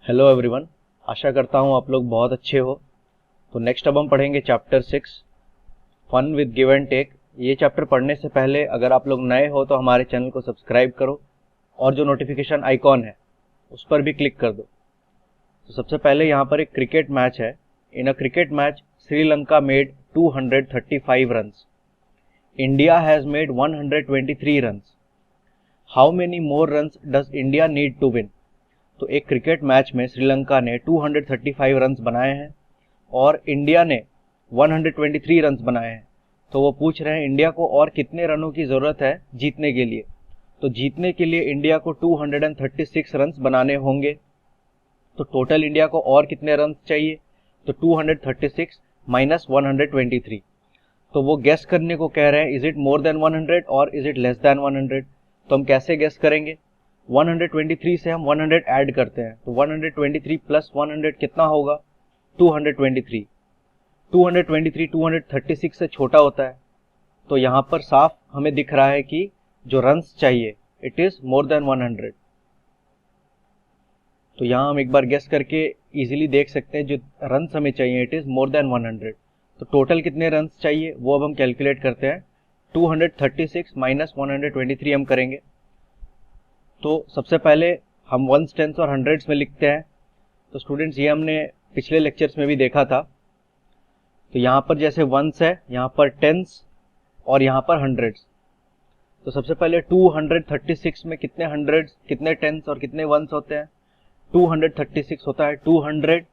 Hello everyone, आशा करता हूँ आप लोग बहुत अच्छे हो। तो नेक्स्ट अब हम पढ़ेंगे chapter 6 fun with give and take. ये चैप्टर पढ़ने से पहले अगर आप लोग नए हो तो हमारे चैनल को सब्सक्राइब करो और जो नोटिफिकेशन आइकॉन है उस पर भी क्लिक कर दो। तो सबसे पहले यहाँ पर एक क्रिकेट मैच है। In a cricket match Sri Lanka made 235 runs, India has made 123 runs. How many more runs does India need to win? तो एक क्रिकेट मैच में श्रीलंका ने 235 रन्स बनाए हैं और इंडिया ने 123 रन्स बनाए हैं। तो वो पूछ रहे हैं इंडिया को और कितने रनों की ज़रूरत है जीतने के लिए। तो जीतने के लिए इंडिया को 236 रन्स बनाने होंगे। तो टोटल इंडिया को और कितने रन्स चाहिए? तो 236 माइनस 123। तो वो गेस करने को कह रहे हैं, इज इट मोर देन 100 और इज इट लेस देन 100? तो हम कैसे गेस करेंगे? 123 से हम 100 ऐड करते हैं, तो 123 प्लस 100 कितना होगा? 223। 223 236 से छोटा होता है, तो यहाँ पर साफ हमें दिख रहा है कि जो रन्स चाहिए इट इज मोर देन 100। तो यहाँ हम एक बार गेस करके इजीली देख सकते हैं जो रन्स हमें चाहिए इट इज मोर देन 100। तो टोटल कितने रन्स चाहिए वो अब हम कैलकुलेट करते हैं। 236 माइनस 123 हम करेंगे। तो सबसे पहले हम वंस, टेंस और हंड्रेड्स में लिखते हैं। तो स्टूडेंट्स ये हमने पिछले लेक्चर्स में भी देखा था। तो यहाँ पर जैसे वंस है, यहाँ पर टेंस और यहाँ पर हंड्रेड्स। तो सबसे पहले 236 में कितने हंड्रेड्स, कितने टेंस और कितने वंस होते हैं? 236 होता है 200।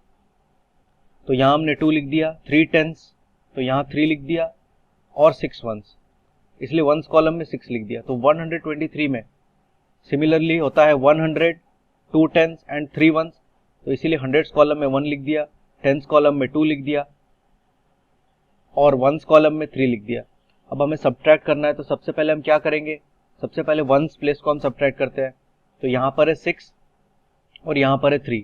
तो यहाँ हमने 2 लिख दिया। 3 टेंस, तो यहाँ 3 लिख दिया और 6 वंस, इसलिए वंस कॉलम में 6 लिख दिया। तो 123 में सिमिलरली होता है 100, 2 टेंस एंड 3 वंस, तो इसीलिए हंड्रेड्स कॉलम में 1 लिख दिया, टेंस कॉलम में 2 लिख दिया और वंस कॉलम में 3 लिख दिया। अब हमें सब्ट्रैक्ट करना है, तो सबसे पहले हम क्या करेंगे? सबसे पहले वंस प्लेस को हम सब्ट्रैक्ट करते हैं। तो यहाँ पर है 6 और यहाँ पर है 3,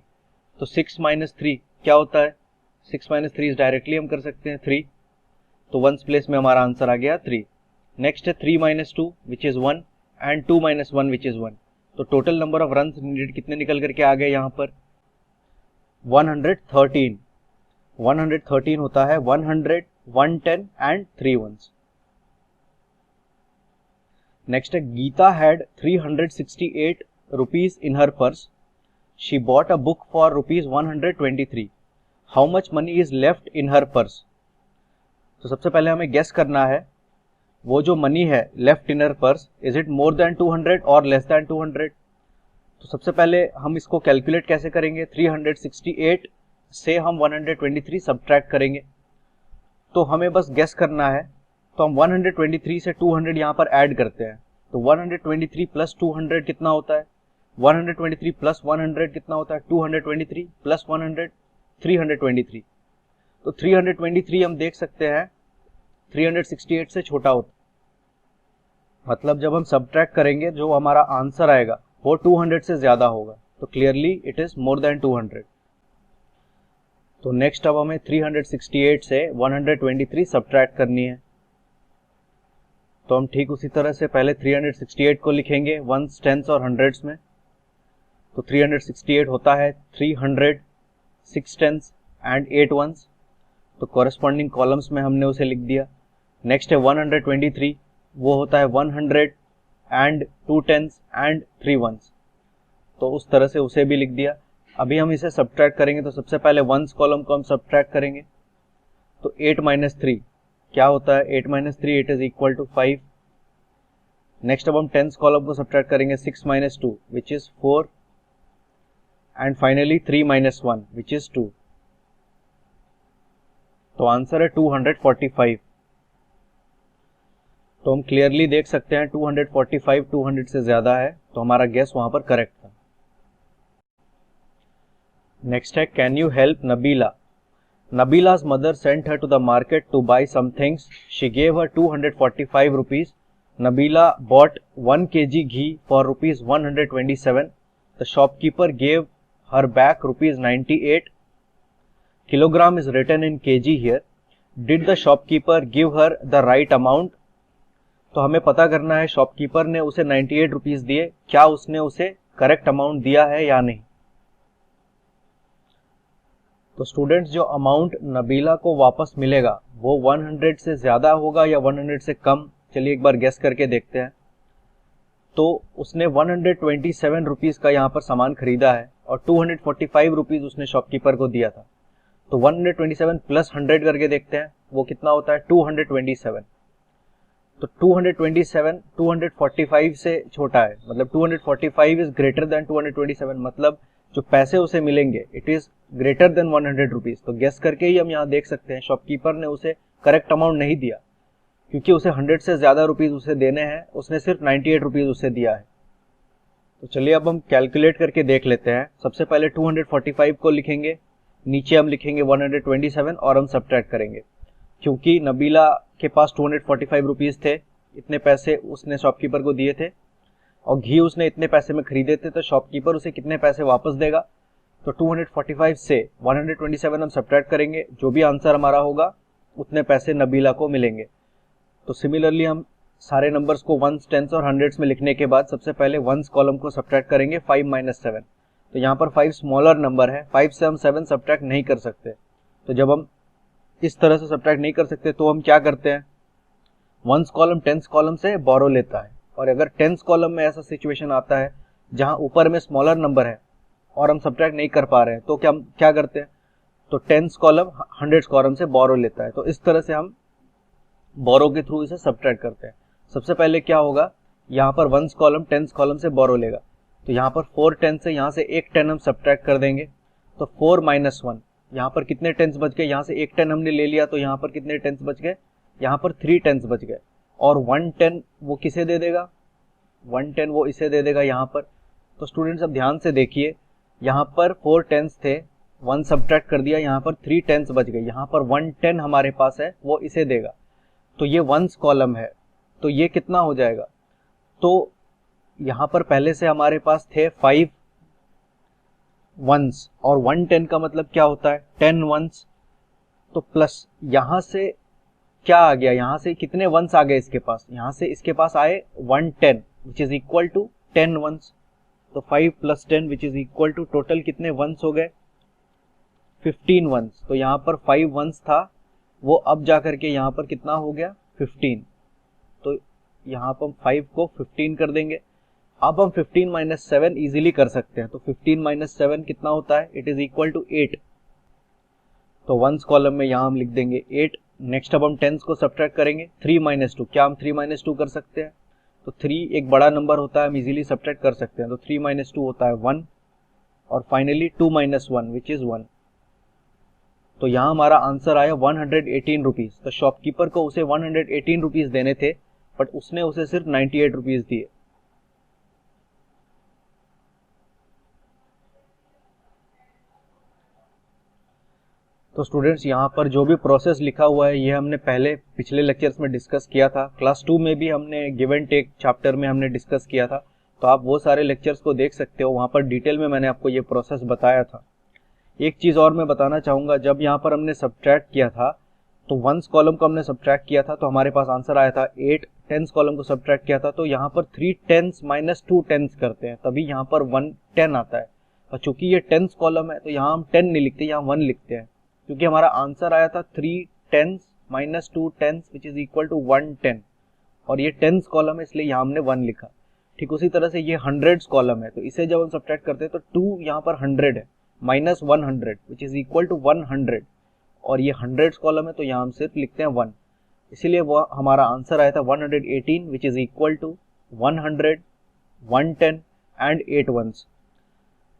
तो 6 माइनस 3 क्या होता है? 6 माइनस 3 डायरेक्टली हम कर सकते हैं 3। तो वंस प्लेस में हमारा आंसर आ गया 3। नेक्स्ट है 3 minus 2 which is 1 and 2 minus 1 which is 1। तो total number of runs needed कितने निकल करके आ गए यहाँ पर? 113। 113 होता है 100, 110 एंड 3 वंस। नेक्स्ट है Gita had 368 rupees in her purse, she bought a book for rupees 123। How much money is left in her purse? तो सबसे पहले हमें गेस करना है वो जो मनी है left in her purse, is it more than 200 और लेस देन 200? तो सबसे पहले हम इसको कैलकुलेट कैसे करेंगे? 368 से हम 123 सब्ट्रैक्ट करेंगे। तो हमें बस गेस करना है, तो हम 123 से 200 यहाँ पर ऐड करते हैं। तो 123 प्लस 200 कितना होता है? 123 प्लस 100 कितना होता है? 223 प्लस 100 323। तो 323 हम देख सकते हैं 368 से छोटा होता है, मतलब जब हम सब्ट्रैक्ट करेंगे जो हमारा आंसर आएगा वो 200 से ज्यादा होगा। तो clearly it is more than 200। तो नेक्स्ट अब हमें 368 से 123 सब्ट्रैक्ट करनी है। तो हम ठीक उसी तरह से पहले 368 को लिखेंगे वंस, टेंस और हंड्रेड्स में। तो 368 होता है 300, 6 टेंस एंड 8 वंस। तो कॉरेस्पॉन्डिंग कॉलम्स में हमने उसे लिख दिया। नेक्स्ट है 123, वो होता है 100 एंड 2 टेंस एंड 3 वंस। तो उस तरह से उसे भी लिख दिया। अभी हम इसे सब्ट्रैक्ट करेंगे, तो सबसे पहले वंस कॉलम को हम सब्ट्रैक्ट करेंगे। तो 8 माइनस 3 क्या होता है? 8 minus 3 it is equal to 5। Next अब हम टेंस कॉलम को सब्ट्रैक्ट करेंगे। 6 minus 2 which is 4 and finally 3 minus 1 which is 2। तो आंसर है 245। तो हम क्लियरली देख सकते हैं 245 200 से ज्यादा है, तो हमारा गेस वहां पर करेक्ट था। नेक्स्ट है can you help Nabila? Nabila's mother sent her to the market to buy some things. She gave her 245 rupees. Nabila bought 1 kg ghee for rupees 127. The shopkeeper gave her back rupees 98. Kilogram is written in kg here. Did the shopkeeper give her the right amount? तो हमें पता करना है shopkeeper ने उसे 98 rupees दिए, क्या उसने उसे करेक्ट अमाउंट दिया है या नहीं। तो स्टूडेंट्स जो अमाउंट नबीला को वापस मिलेगा वो 100 से ज़्यादा होगा या 100 से कम, चलिए एक बार गेस करके देखते हैं। तो उसने 127 रुपीज़ का यहाँ पर सामान खरीदा है और 245 रुपीज़ उसने शॉपकीपर को दिया था। तो 127 प्लस 100 करके देखते हैं वो कितना होता है, 227। तो 227 245 से छोटा है, मतलब 245 इज ग्रेटर देन 227, मतलब जो पैसे उसे मिलेंगे it is greater than 100 rupees. तो गेस करके ही हम यहाँ देख सकते हैं शॉपकीपर ने उसे करेक्ट अमाउंट नहीं दिया, क्योंकि उसे 100 से ज्यादा रुपीज उसे देने हैं, उसने सिर्फ 98 रुपीज उसे दिया है। तो चलिए अब हम कैलकुलेट करके देख लेते हैं। सबसे पहले 245 को लिखेंगे, नीचे हम लिखेंगे 127 और हम सब्ट्रैक्ट करेंगे। क्योंकि नबीला के पास 245 रुपीज थे, इतने पैसे उसने शॉपकीपर को दिए थे और घी उसने इतने पैसे में खरीदे थे, तो शॉपकीपर उसे कितने पैसे वापस देगा। तो 245 से 127 हम सब्ट्रैक्ट करेंगे, जो भी आंसर हमारा होगा उतने पैसे नबीला को मिलेंगे। तो सिमिलरली हम सारे नंबर्स को वंस, टेंस और हंड्रेड्स में लिखने के बाद सबसे पहले वंस कॉलम को सब्ट्रैक्ट करेंगे 5 - 7। तो यहाँ पर 5 स्मॉलर नंबर है, 5 से हम 7 सब्ट्रैक्ट नहीं कर सकते। तो जब हम इस तरह से सब्ट्रैक्ट नहीं कर सकते तो हम क्या करते हैं, वंस कॉलम टेंस कॉलम से बोरो लेता है। और अगर टेंस कॉलम में ऐसा सिचुएशन आता है जहां ऊपर में स्मॉलर नंबर है और हम सब्ट्रैक्ट नहीं कर पा रहे हैं, तो क्या करते हैं, तो टेंस कॉलम हंड्रेड्स कॉलम से बोरो लेता है। तो इस तरह से हम बोरो के थ्रू इसे सब्ट्रैक्ट करते हैं। सबसे पहले क्या होगा, यहाँ पर वंस कॉलम टेंस कॉलम से बोरो लेगा, तो यहाँ पर 4 टेंस से यहाँ से एक 10 हम सब्ट्रैक्ट कर देंगे। तो 4 - 1, यहाँ पर कितने टेंस बच गए, यहाँ से एक 10 हमने ले लिया, तो यहाँ पर कितने टेंस बच गए, यहाँ पर 3 टेंस बच गए। और 1 10 वो किसे दे देगा, 1 10 वो इसे दे देगा यहाँ पर। तो स्टूडेंट्स अब ध्यान से देखिए, यहाँ पर 4 टेंस थे, 1 सब्ट्रैक्ट कर दिया, यहाँ पर 3 टेंस बच गए, यहाँ पर 1 10 हमारे पास है वो इसे देगा। तो ये वंस कॉलम है, तो ये कितना हो जाएगा, तो यहाँ पर पहले से हमारे पास थे 5 वंस और 1 10 का मतलब क्या होता है, 10 वंस। तो प्लस यहाँ से क्या आ गया, यहाँ से कितने वंस आ गए इसके पास, यहाँ से इसके पास आए 110 which is equal to 10 ones. तो 5 + 10 which is equal to total कितने वंस हो गए, 15 वंस। तो यहाँ पर 5 वंस था, वो अब जा करके यहाँ पर कितना हो गया, 15। तो यहाँ पर हम 5 को 15 कर देंगे। अब हम 15 - 7 इजीली कर सकते हैं। तो 15 - 7 कितना होता है, इट इज इक्वल टू 8। तो वंस कॉलम में यहाँ हम लिख देंगे 8। नेक्स्ट अब हम टेंस को सब्ट्रैक्ट करेंगे, 3 - 2। क्या हम 3 - 2 कर सकते हैं, तो 3 एक बड़ा नंबर होता है, हम इजीली सब्ट्रैक्ट कर सकते हैं। तो 3 - 2 होता है 1 और फाइनली 2 - 1 विच इज 1। तो यहाँ हमारा आंसर आया 118 रुपीज। तो शॉपकीपर को उसे 118 रुपीज देने थे, बट उसने उसे सिर्फ 98 रुपीज दिए। तो स्टूडेंट्स यहाँ पर जो भी प्रोसेस लिखा हुआ है ये हमने पहले पिछले लेक्चर्स में डिस्कस किया था, क्लास 2 में भी हमने गिव एंड टेक चैप्टर में हमने डिस्कस किया था। तो आप वो सारे लेक्चर्स को देख सकते हो, वहाँ पर डिटेल में मैंने आपको ये प्रोसेस बताया था। एक चीज़ और मैं बताना चाहूँगा, जब यहाँ पर हमने सब्ट्रैक्ट किया था तो वंस कॉलम को हमने सब्ट्रैक्ट किया था, तो हमारे पास आंसर आया था 8। टेंस कॉलम को सब्ट्रैक्ट किया था, तो यहाँ पर 3 टेंस - 2 टेंस करते हैं, तभी यहाँ पर 1 10 आता है। और चूंकि ये टेंस कॉलम है तो यहाँ हम 10 नहीं लिखते, यहाँ 1 लिखते हैं, क्योंकि हमारा आंसर आया था 3 tens - 2 tens which is equal to 110 और ये टेंस कॉलम है इसलिए यहाँ हमने 1 लिखा। ठीक उसी तरह से ये हंड्रेड्स कॉलम है, तो इसे जब हम सब्ट्रैक्ट करते हैं तो 2 यहाँ पर 100 है -100 विच इज इक्वल टू 100 और ये हंड्रेड्स कॉलम है, तो यहाँ हम सिर्फ लिखते हैं 1, इसीलिए वो हमारा आंसर आया था 118 which is equal to 100, 110 and 8 ones.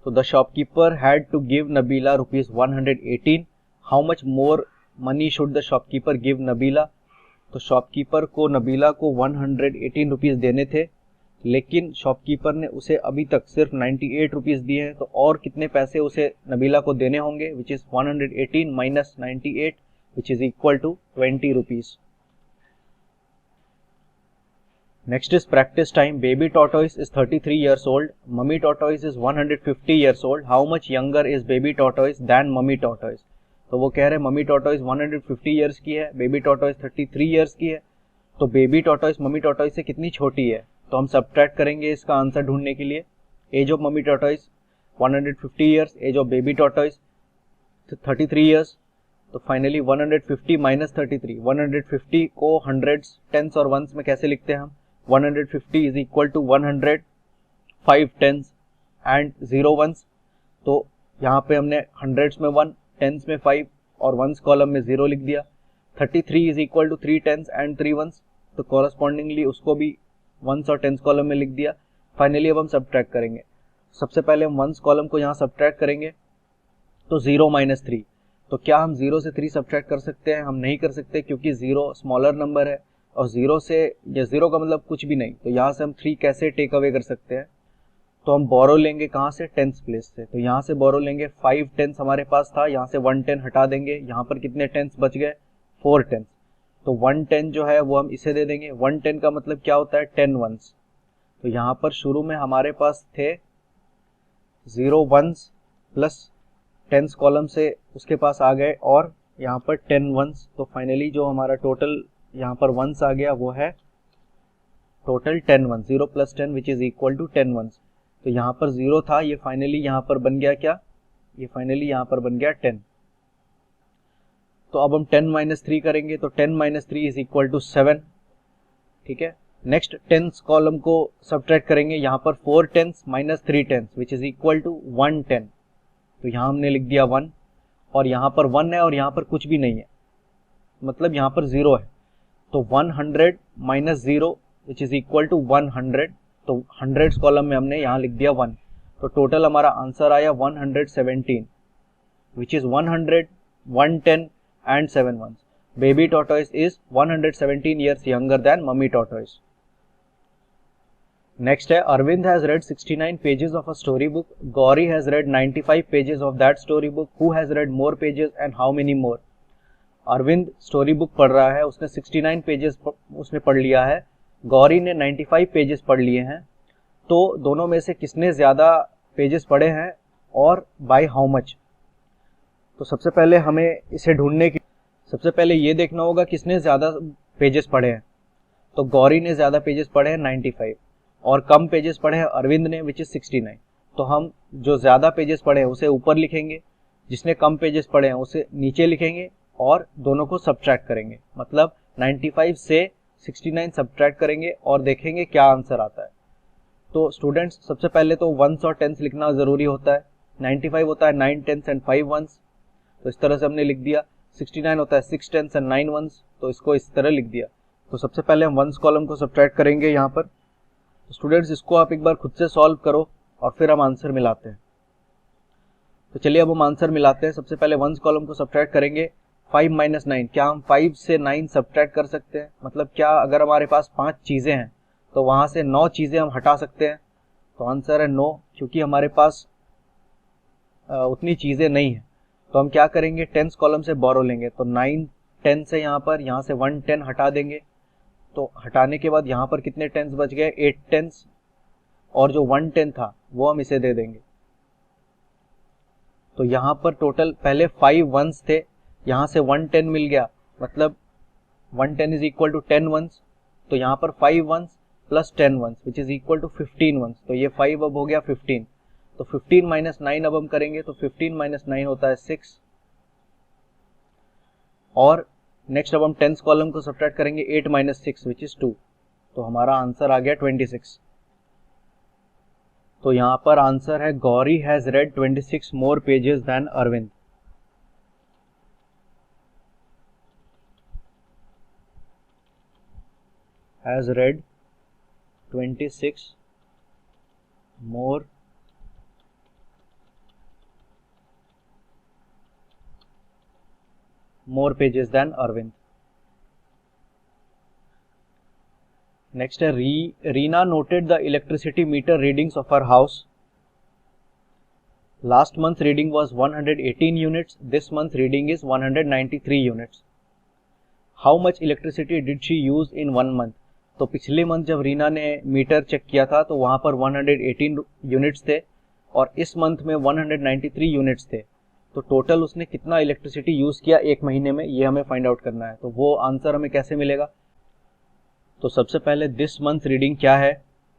So the shopkeeper had to give Nabila rupees 118. How much more money should the shopkeeper give Nabila? तो शॉपकीपर को नबीला को 118 रुपीज़ देने थे, लेकिन शॉपकीपर ने उसे अभी तक सिर्फ 98 रुपीज़ दिए हैं। तो और कितने पैसे उसे नबीला को देने होंगे, which is 118 minus 98 which is equal to 20 rupees. Next is practice time. Baby tortoise is 33 years old. Mummy tortoise is 150 years old. How much younger is baby tortoise than mummy tortoise? तो वो कह रहे हैं mummy tortoise 150 years की है, baby tortoise 33 years की है। तो बेबी टॉर्टोइस मम्मी टॉर्टोइस से कितनी छोटी है, तो हम सब्ट्रैक्ट करेंगे इसका आंसर ढूंढने के लिए। Age of mummy tortoise 150 years, age of baby tortoise 33 years, तो फाइनली 150 माइनस 33, 150 को हंड्रेड्स, टेंस और वंस में कैसे लिखते हैं हम, 150 is equal to 100 5 tens and 0 ones. तो यहाँ पे हमने हंड्रेड्स में 1, टेंस में 5 और वंस कॉलम में 0 लिख दिया। 33 is equal to 3 tens and 3 ones, तो कॉरस्पॉन्डिंगली उसको भी वंस और टेंस कॉलम में लिख दिया। फाइनली अब हम सब्ट्रैक्ट करेंगे। सबसे पहले हम वंस कॉलम को यहाँ सब्ट्रैक्ट करेंगे, तो 0 माइनस 3। तो क्या हम 0 से 3 सब्ट्रैक्ट कर सकते हैं? हम नहीं कर सकते, क्योंकि 0 स्मॉलर नंबर है और 0 से, या 0 का मतलब कुछ भी नहीं, तो यहाँ से हम 3 कैसे टेक अवे कर सकते हैं? तो हम बोरो लेंगे कहाँ से? टेंस प्लेस से। तो यहाँ से बोरो लेंगे, 5 टेंस हमारे पास था, यहाँ से 1 10 हटा देंगे, यहाँ पर कितने टेंस बच गए? 4 टेंस। तो 1 10 जो है वो हम इसे दे देंगे। 1 10 का मतलब क्या होता है? 10 वंस। तो यहाँ पर शुरू में हमारे पास थे 0 वंस प्लस टेंस कॉलम से उसके पास आ गए और यहाँ पर 10 वंस। तो फाइनली जो हमारा टोटल यहाँ पर वंस आ गया वो है total 10 ones, 0 plus 10 which is equal to 10 ones. तो यहाँ पर 0 था, ये फाइनली यहाँ पर बन गया क्या? ये फाइनली यहाँ पर बन गया 10। तो अब हम 10 माइनस 3 करेंगे, तो 10 माइनस 3 इज इक्वल टू 7। ठीक है, नेक्स्ट टेंस कॉलम को सब्ट्रैक्ट करेंगे, यहाँ पर 4 tens minus 3 tens which is equal to 1 10। तो यहाँ हमने लिख दिया 1, और यहाँ पर 1 है और यहाँ पर कुछ भी नहीं है, मतलब यहाँ पर 0 है। तो 100 minus 0 which is equal to 100। तो हंड्रेड्स कॉलम में हमने यहाँ लिख दिया 1। तो टोटल हमारा आंसर आया 117 which is 100 110 and 7 ones. Baby tortoise is 117 years younger than mummy tortoise. Next है, Arvind has read 69 pages of a storybook. Gauri has read 95 pages of that storybook. Who has read more pages and how many more? Arvind story book पढ़ रहा है, उसने 69 pages उसने पढ़ लिया है, गौरी ने 95 पेजेस पढ़ लिए हैं। तो दोनों में से किसने ज़्यादा पेजेस पढ़े हैं और बाय हाउ मच? तो सबसे पहले हमें इसे ढूंढने की, सबसे पहले ये देखना होगा किसने ज़्यादा पेजेस पढ़े हैं। तो गौरी ने ज़्यादा पेजेस पढ़े हैं 95, और कम पेजेस पढ़े हैं अरविंद ने विच इज 69। तो हम जो ज़्यादा पेजेस पढ़े हैं उसे ऊपर लिखेंगे, जिसने कम पेजेस पढ़े हैं उसे नीचे लिखेंगे, और दोनों को सब्ट्रैक्ट करेंगे। मतलब 95 से 69 सब्ट्रैक्ट करेंगे और देखेंगे क्या आंसर आता है। तो स्टूडेंट्स, सबसे पहले तो वंस और टेंस लिखना ज़रूरी होता है। 95 होता है 9 टेंस एंड 5 वंस, तो इस तरह से हमने लिख दिया। 69 होता है 6 टेंस एंड 9 वंस, तो इसको इस तरह लिख दिया। तो सबसे पहले हम वंस कॉलम को सब्ट्रैक्ट करेंगे यहाँ पर। तो स्टूडेंट्स, इसको आप एक बार खुद से सॉल्व करो और फिर हम आंसर मिलाते हैं। तो चलिए अब हम आंसर मिलाते हैं। सबसे पहले वंस कॉलम को सब्ट्रैक्ट करेंगे। 5 माइनस 9, क्या हम 5 से 9 सब्ट्रैक्ट कर सकते हैं? मतलब क्या अगर हमारे पास 5 चीज़ें हैं तो वहाँ से 9 चीज़ें हम हटा सकते हैं? तो आंसर है नो, क्योंकि हमारे पास उतनी चीज़ें नहीं हैं। तो हम क्या करेंगे? टेंस कॉलम से बोरो लेंगे। तो 9 10 से यहाँ से 1 10 हटा देंगे। तो हटाने के बाद यहाँ पर कितने टेंस बच गए? 8 टेंस, और जो 1 10 था वो हम इसे दे देंगे। तो यहाँ पर टोटल पहले 5 वंस थे, यहाँ से 1 10 मिल गया, मतलब 1 10 इज इक्वल टू 10 वंस। तो यहाँ पर 5 ones plus 10 ones which is equal to 15 ones. तो ये 5 अब हो गया 15। तो 15 माइनस 9 अब हम करेंगे, तो 15 माइनस 9 होता है 6। और नेक्स्ट अब हम टेंस कॉलम को सब्ट्रैक्ट करेंगे, 8 माइनस 6 विच इज 2। तो हमारा आंसर आ गया 26। तो यहाँ पर आंसर है Gauri has read 26 more pages than Arvind. Has read 26 more pages than Arvind. Next है, Reena noted the electricity meter readings of her house. Last month reading was 118 units. This month reading is 193 units. How much electricity did she use in 1 month? तो पिछले month जब रीना ने metre check किया था तो वहाँ पर 118 यूनिट्स थे, और इस मंथ में 193 यूनिट्स थे। तो टोटल उसने कितना इलेक्ट्रिसिटी यूज़ किया एक महीने में, ये हमें फाइंड आउट करना है। तो वो आंसर हमें कैसे मिलेगा? तो सबसे पहले दिस मंथ रीडिंग क्या है?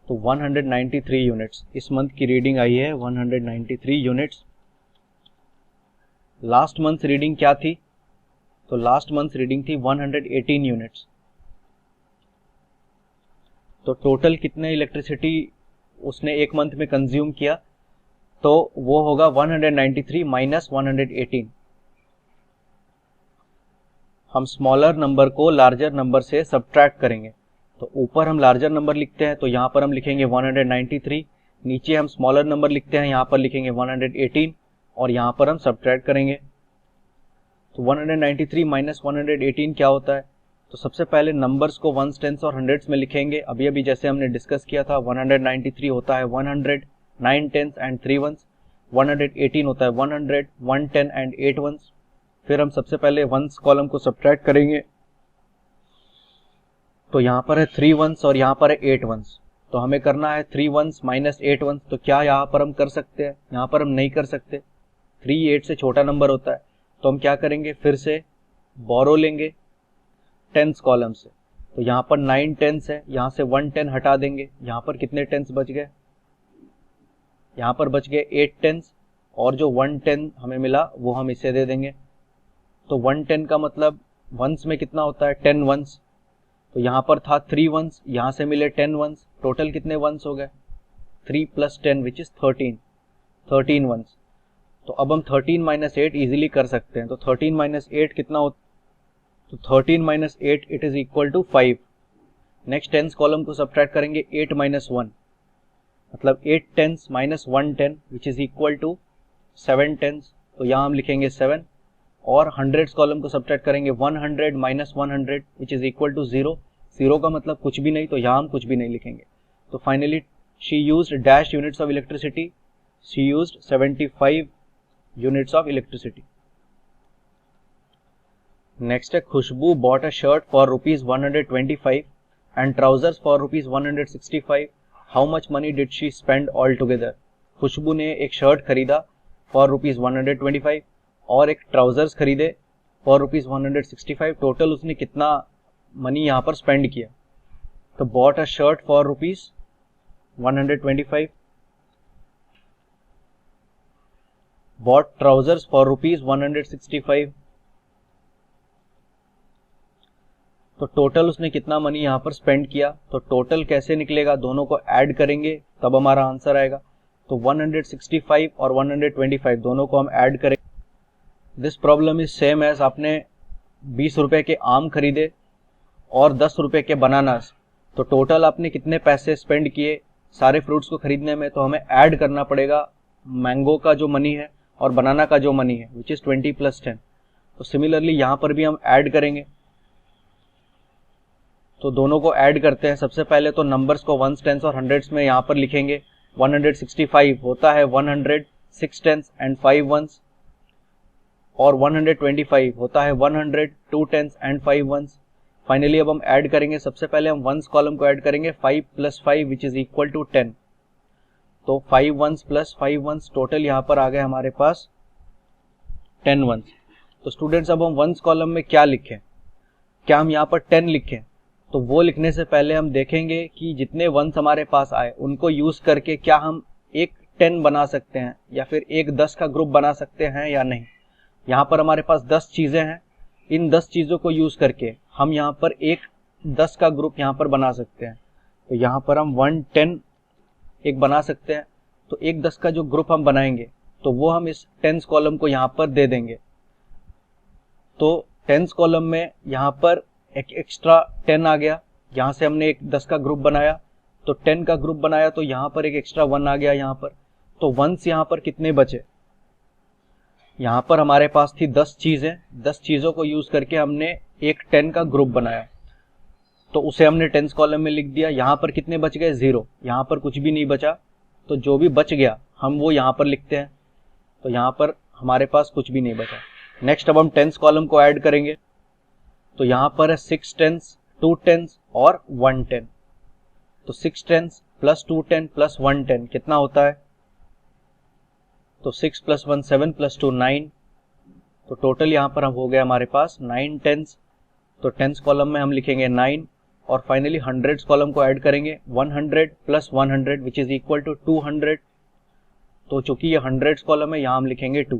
तो 193 यूनिट्स। इस मंथ की रीडिंग आई है 193 यूनिट्स। लास्ट मंथ रीडिंग क्या थी? तो लास्ट मंथ रीडिंग थी 118 यूनिट्स। तो टोटल कितने इलेक्ट्रिसिटी उसने एक मंथ में कंज्यूम किया? तो वो होगा 193 माइनस 118। हम स्मॉलर नंबर को लार्जर नंबर से सब्ट्रैक्ट करेंगे। तो ऊपर हम लार्जर नंबर लिखते हैं तो यहाँ पर हम लिखेंगे 193, नीचे हम स्मॉलर नंबर लिखते हैं, यहाँ पर लिखेंगे 118 और यहाँ पर हम सब्ट्रैक्ट करेंगे। तो 193 माइनस 118 क्या होता है? तो सबसे पहले नंबर्स को वंस, टेंस और हंड्रेड्स में लिखेंगे। अभी अभी जैसे हमने डिस्कस किया था, 193 होता है 100, 9 टेंस एंड 3 वंस। 118 होता है 100, 1 10 एंड 8 वंस। फिर हम सबसे पहले वंस कॉलम को सब्ट्रैक्ट करेंगे। तो यहाँ पर है 3 वंस और यहाँ पर है 8 वंस। तो हमें करना है 3 वंस माइनस 8 वंस। तो क्या यहाँ पर हम कर सकते हैं? यहाँ पर हम नहीं कर सकते, 3 8 से छोटा नंबर होता है। तो हम क्या करेंगे, फिर से बोरो लेंगे टेंस कॉलम से। तो यहाँ पर 9 टेंस है, यहाँ से 1 10 हटा देंगे। यहाँ पर कितने टेंस बच गए? यहाँ पर बच गए 8 टेंस और जो 1 10 हमें मिला वो हम इसे दे देंगे। तो 1 10 का मतलब वंस में कितना होता है? 10 वंस। तो यहाँ पर था 3 वंस, यहाँ से मिले 10 वंस। टोटल कितने वंस हो गए? 3 प्लस 10 विच इज 13 वंस। तो अब हम 13 माइनस 8 इजीली कर सकते हैं। तो 13 माइनस 8 कितना होता? तो 13 minus 8 it is equal to 5। Next tens column को सब्ट्रैक्ट करेंगे, 8 माइनस 1 मतलब 8 tens minus 1 10 which is equal to 7 tens. तो यहाँ हम लिखेंगे 7 और हंड्रेड्स कॉलम को सब्ट्रैक्ट करेंगे, 100 minus 100 which is equal to 0। 0 का मतलब कुछ भी नहीं, तो यहाँ हम कुछ भी नहीं लिखेंगे। तो finally she used dash units of electricity, she used 75 units of electricity. Next है, Khushboo bought a shirt for rupees 125 and trousers for rupees 165। How much money did she spend all together? Khushboo ने एक शर्ट खरीदा for rupees 125 और एक trousers खरीदे for rupees 165। Total उसने कितना money यहाँ पर स्पेंड किया? तो bought a shirt for rupees 125, bought trousers for rupees 165। तो टोटल उसने कितना मनी यहाँ पर स्पेंड किया? तो टोटल कैसे निकलेगा? दोनों को ऐड करेंगे तब हमारा आंसर आएगा। तो 165 और 125 दोनों को हम ऐड करेंगे। This problem is same as आपने 20 रुपए के आम खरीदे और 10 रुपए के बनानास। तो टोटल आपने कितने पैसे स्पेंड किए सारे फ्रूट्स को खरीदने में? तो हमें ऐड करना पड़ेगा मैंगो का जो मनी है और बनाना का जो मनी है विच इज 20 प्लस 10। तो सिमिलरली यहाँ पर भी हम ऐड करेंगे। तो दोनों को ऐड करते हैं। सबसे पहले तो नंबर्स को वंस, टेंस और हंड्रेड्स में यहाँ पर लिखेंगे। 165 होता है 100, 6 टेंस एंड 5 वंस और 125 होता है 100, 2 टेंस एंड 5 वंस। फाइनली अब हम ऐड करेंगे। सबसे पहले हम वंस कॉलम को ऐड करेंगे, 5 plus 5 which is equal to 10। तो 5 वंस प्लस 5 वंस, टोटल यहाँ पर आ गए हमारे पास 10 वंस। तो स्टूडेंट्स अब हम वंस कॉलम में क्या लिखें? क्या हम यहाँ पर 10 लिखें? तो वो लिखने से पहले हम देखेंगे कि जितने वंस हमारे पास आए उनको यूज करके क्या हम एक 10 बना सकते हैं या फिर एक 10 का ग्रुप बना सकते हैं या नहीं। यहाँ पर हमारे पास 10 चीजें हैं, इन 10 चीजों को यूज करके हम यहाँ पर एक 10 का ग्रुप यहाँ पर बना सकते हैं। तो यहाँ पर हम 110 एक बना सकते हैं। तो एक 10 का जो ग्रुप हम बनाएंगे तो वो हम इस टेंस कॉलम को यहाँ पर दे देंगे। तो टेंस कॉलम में यहाँ पर एक एक्स्ट्रा 10 आ गया, यहाँ से हमने एक 10 का ग्रुप बनाया तो 10 का ग्रुप बनाया तो यहाँ पर एक एक्स्ट्रा 1 आ गया यहाँ पर। तो वंस यहाँ पर कितने बचे? यहाँ पर हमारे पास थी 10 चीजें, 10 चीजों को यूज करके हमने एक 10 का ग्रुप बनाया तो उसे हमने टेंस कॉलम में लिख दिया। यहाँ पर कितने बच गए? 0। यहाँ पर कुछ भी नहीं बचा, तो जो भी बच गया हम वो यहाँ पर लिखते हैं। तो यहाँ पर हमारे पास कुछ भी नहीं बचा। नेक्स्ट अब हम टेंस कॉलम को ऐड करेंगे। तो यहाँ पर है 6 टेंस, 2 टेंस और 1 10। तो 6 टेंस प्लस 2 10 प्लस 1 10 कितना होता है? तो 6 प्लस 1 7 प्लस 2 9। तो टोटल यहाँ पर हम हो गया हमारे पास 9 टेंस। तो टेंस कॉलम में हम लिखेंगे 9 और फाइनली हंड्रेड्स कॉलम को ऐड करेंगे, 100 plus 100 which is equal to 200। तो चूंकि ये हंड्रेड्स कॉलम है यहाँ हम लिखेंगे 2।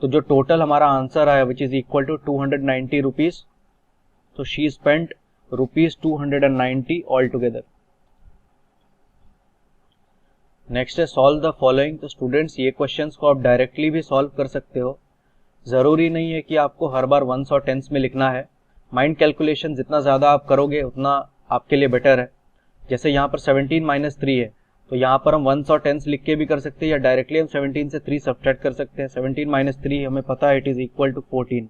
तो जो टोटल हमारा आंसर आया which is equal to 290 rupees, तो she spent rupees 290 all together. Next है सॉल्व द फॉलोइंग। तो स्टूडेंट्स ये क्वेश्चंस को आप डायरेक्टली भी सॉल्व कर सकते हो, ज़रूरी नहीं है कि आपको हर बार वंस और टेंस में लिखना है। माइंड कैलकुलेशन जितना ज़्यादा आप करोगे उतना आपके लिए बेटर है। जैसे यहाँ पर 17 माइनस 3 है, तो यहाँ पर हम वंस और टेंस लिख के भी कर सकते हैं, या डायरेक्टली हम 17 से 3 सब्ट्रैक्ट कर सकते हैं। 17 माइनस 3 हमें पता है इट इज इक्वल टू 14,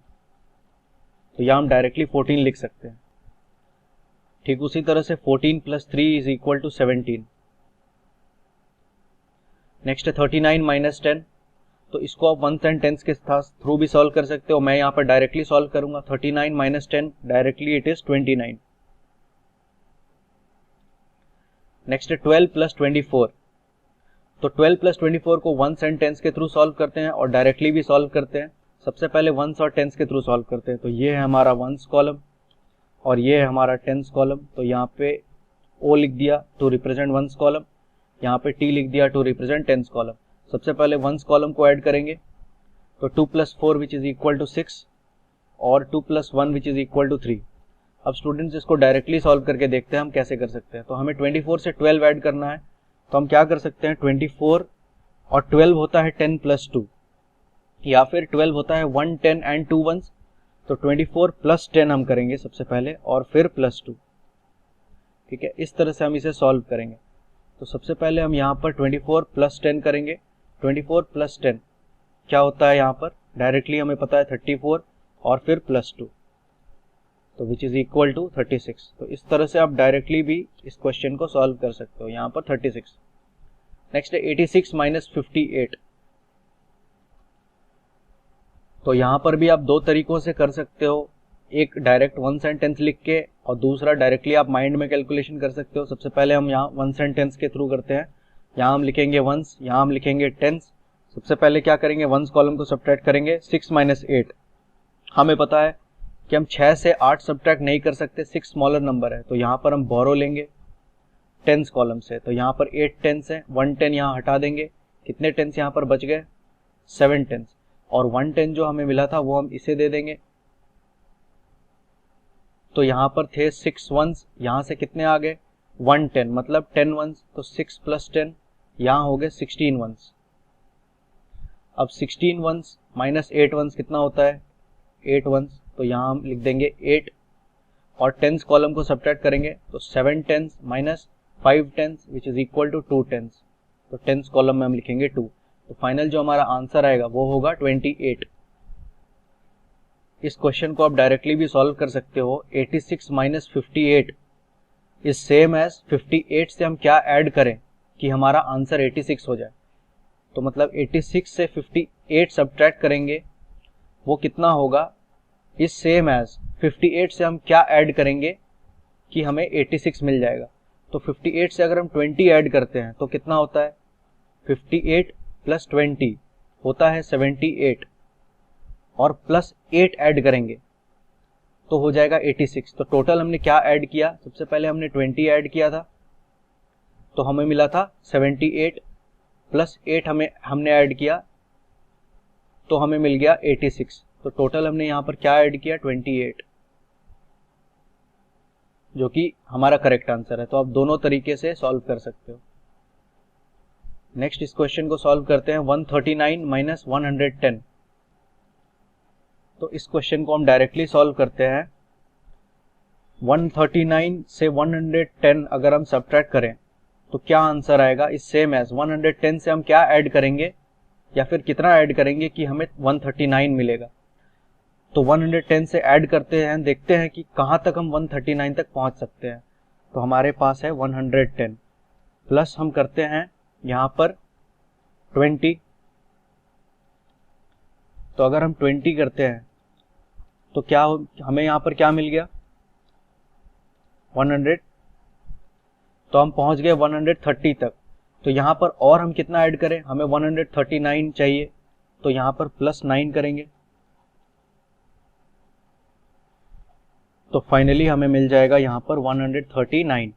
तो यहाँ हम डायरेक्टली 14 लिख सकते हैं। ठीक उसी तरह से 14 plus 3 is equal to 17। Next है 39 माइनस 10, तो इसको आप वंस एंड टेंस के थ्रू भी सॉल्व कर सकते हो। मैं यहाँ पर डायरेक्टली सॉल्व करूंगा। 39 minus 10 directly it is 29। Next है 12 प्लस 24, तो 12 प्लस 24 को वंस एंड टेंस के थ्रू सॉल्व करते हैं और डायरेक्टली भी सॉल्व करते हैं। सबसे पहले वंस और टेंस के थ्रू सॉल्व करते हैं। तो ये है हमारा वंस कॉलम और ये है हमारा टेंस कॉलम। तो यहाँ पे ओ लिख दिया टू रिप्रेजेंट वंस कॉलम, यहाँ पे टी लिख दिया टू रिप्रेजेंट टेंस कॉलम। सबसे पहले वंस कॉलम को ऐड करेंगे, तो 2 plus 4 which is equal to 6 और 2 plus 1 which is equal to 3। अब स्टूडेंट्स इसको डायरेक्टली सॉल्व करके देखते हैं हम कैसे कर सकते हैं। तो हमें 24 से 12 ऐड करना है, तो हम क्या कर सकते हैं, 24 और 12 होता है 10 प्लस 2, या फिर 12 होता है 1 10 एंड 2 1। तो 24 प्लस 10 हम करेंगे सबसे पहले और फिर प्लस 2। ठीक है, इस तरह से हम इसे सॉल्व करेंगे। तो सबसे पहले हम यहाँ पर 24 प्लस 10 करेंगे। 24 प्लस 10 क्या होता है, यहाँ पर डायरेक्टली हमें पता है 34 और फिर प्लस 2, तो विच इज इक्वल टू 36। तो इस तरह से आप डायरेक्टली भी इस क्वेश्चन को सॉल्व कर सकते हो, यहाँ पर 36। नेक्स्ट है 86 माइनस 58, तो यहाँ पर भी आप दो तरीकों से कर सकते हो, एक डायरेक्ट वंस एंड टेंस लिख के और दूसरा डायरेक्टली आप माइंड में कैलकुलेशन कर सकते हो। सबसे पहले हम यहाँ वंस एंड टेंस के थ्रू करते हैं। यहाँ हम लिखेंगे वंस, यहाँ हम लिखेंगे टेंस। सबसे पहले क्या करेंगे, वंस कॉलम को सब्ट्रैक्ट करेंगे। 6 माइनस 8, हमें पता है कि हम 6 से 8 सब्ट्रैक्ट नहीं कर सकते, 6 स्मॉलर नंबर है, तो यहाँ पर हम बोरो लेंगे टेंस कॉलम से। तो यहाँ पर 8 टेंस है, 1 10 यहाँ हटा देंगे, कितने टेंस यहाँ पर बच गए, 7 टेंस, और 1 10 जो हमें मिला था वो हम इसे दे देंगे। तो यहाँ पर थे 6 वंस, यहाँ से कितने आ गए 1 10, मतलब 10 वंस, तो 6 प्लस 10 यहाँ हो गए 16 वंस। अब 16 वंस माइनस 8 वंस कितना होता है, 8 वंस, तो यहाँ हम लिख देंगे 8 और टेंस कॉलम को सब्ट्रैक्ट करेंगे। तो 7 tens minus 5 tens which is equal to 2 tens, तो टेंस कॉलम में हम लिखेंगे 2। तो फाइनल जो हमारा आंसर आएगा वो होगा 28। इस क्वेश्चन को आप डायरेक्टली भी सॉल्व कर सकते हो। 86 माइनस 58 इज सेम एज 58 से हम क्या ऐड करें कि हमारा आंसर 86 हो जाए। तो मतलब 86 से 58 सब्ट्रैक्ट करेंगे वो कितना होगा, इज सेम एज 58 से हम क्या ऐड करेंगे कि हमें 86 मिल जाएगा। तो 58 से अगर हम 20 ऐड करते हैं तो कितना होता है, 58 प्लस 20 होता है 78, और प्लस 8 ऐड करेंगे तो हो जाएगा 86। तो टोटल हमने क्या ऐड किया, सबसे पहले हमने 20 ऐड किया था, तो हमें मिला था 78, प्लस 8 हमने ऐड किया तो हमें मिल गया 86। तो टोटल हमने यहाँ पर क्या ऐड किया, 28, जो कि हमारा करेक्ट आंसर है। तो आप दोनों तरीके से सॉल्व कर सकते हो। नेक्स्ट इस क्वेश्चन को सॉल्व करते हैं। 139 माइनस 110, तो इस क्वेश्चन को हम डायरेक्टली सॉल्व करते हैं। 139 से 110 अगर हम सब्ट्रैक्ट करें तो क्या आंसर आएगा, इस सेम एज 110 से हम क्या ऐड करेंगे या फिर कितना ऐड करेंगे कि हमें 139 मिलेगा। तो 110 से ऐड करते हैं, देखते हैं कि कहाँ तक हम 139 तक पहुँच सकते हैं। तो हमारे पास है 110, प्लस हम करते हैं यहाँ पर 20। तो अगर हम 20 करते हैं तो क्या हमें यहाँ पर क्या मिल गया, 100, तो हम पहुँच गए 130 तक। तो यहाँ पर और हम कितना ऐड करें, हमें 139 चाहिए, तो यहाँ पर प्लस 9 करेंगे, तो फाइनली हमें मिल जाएगा यहाँ पर 139।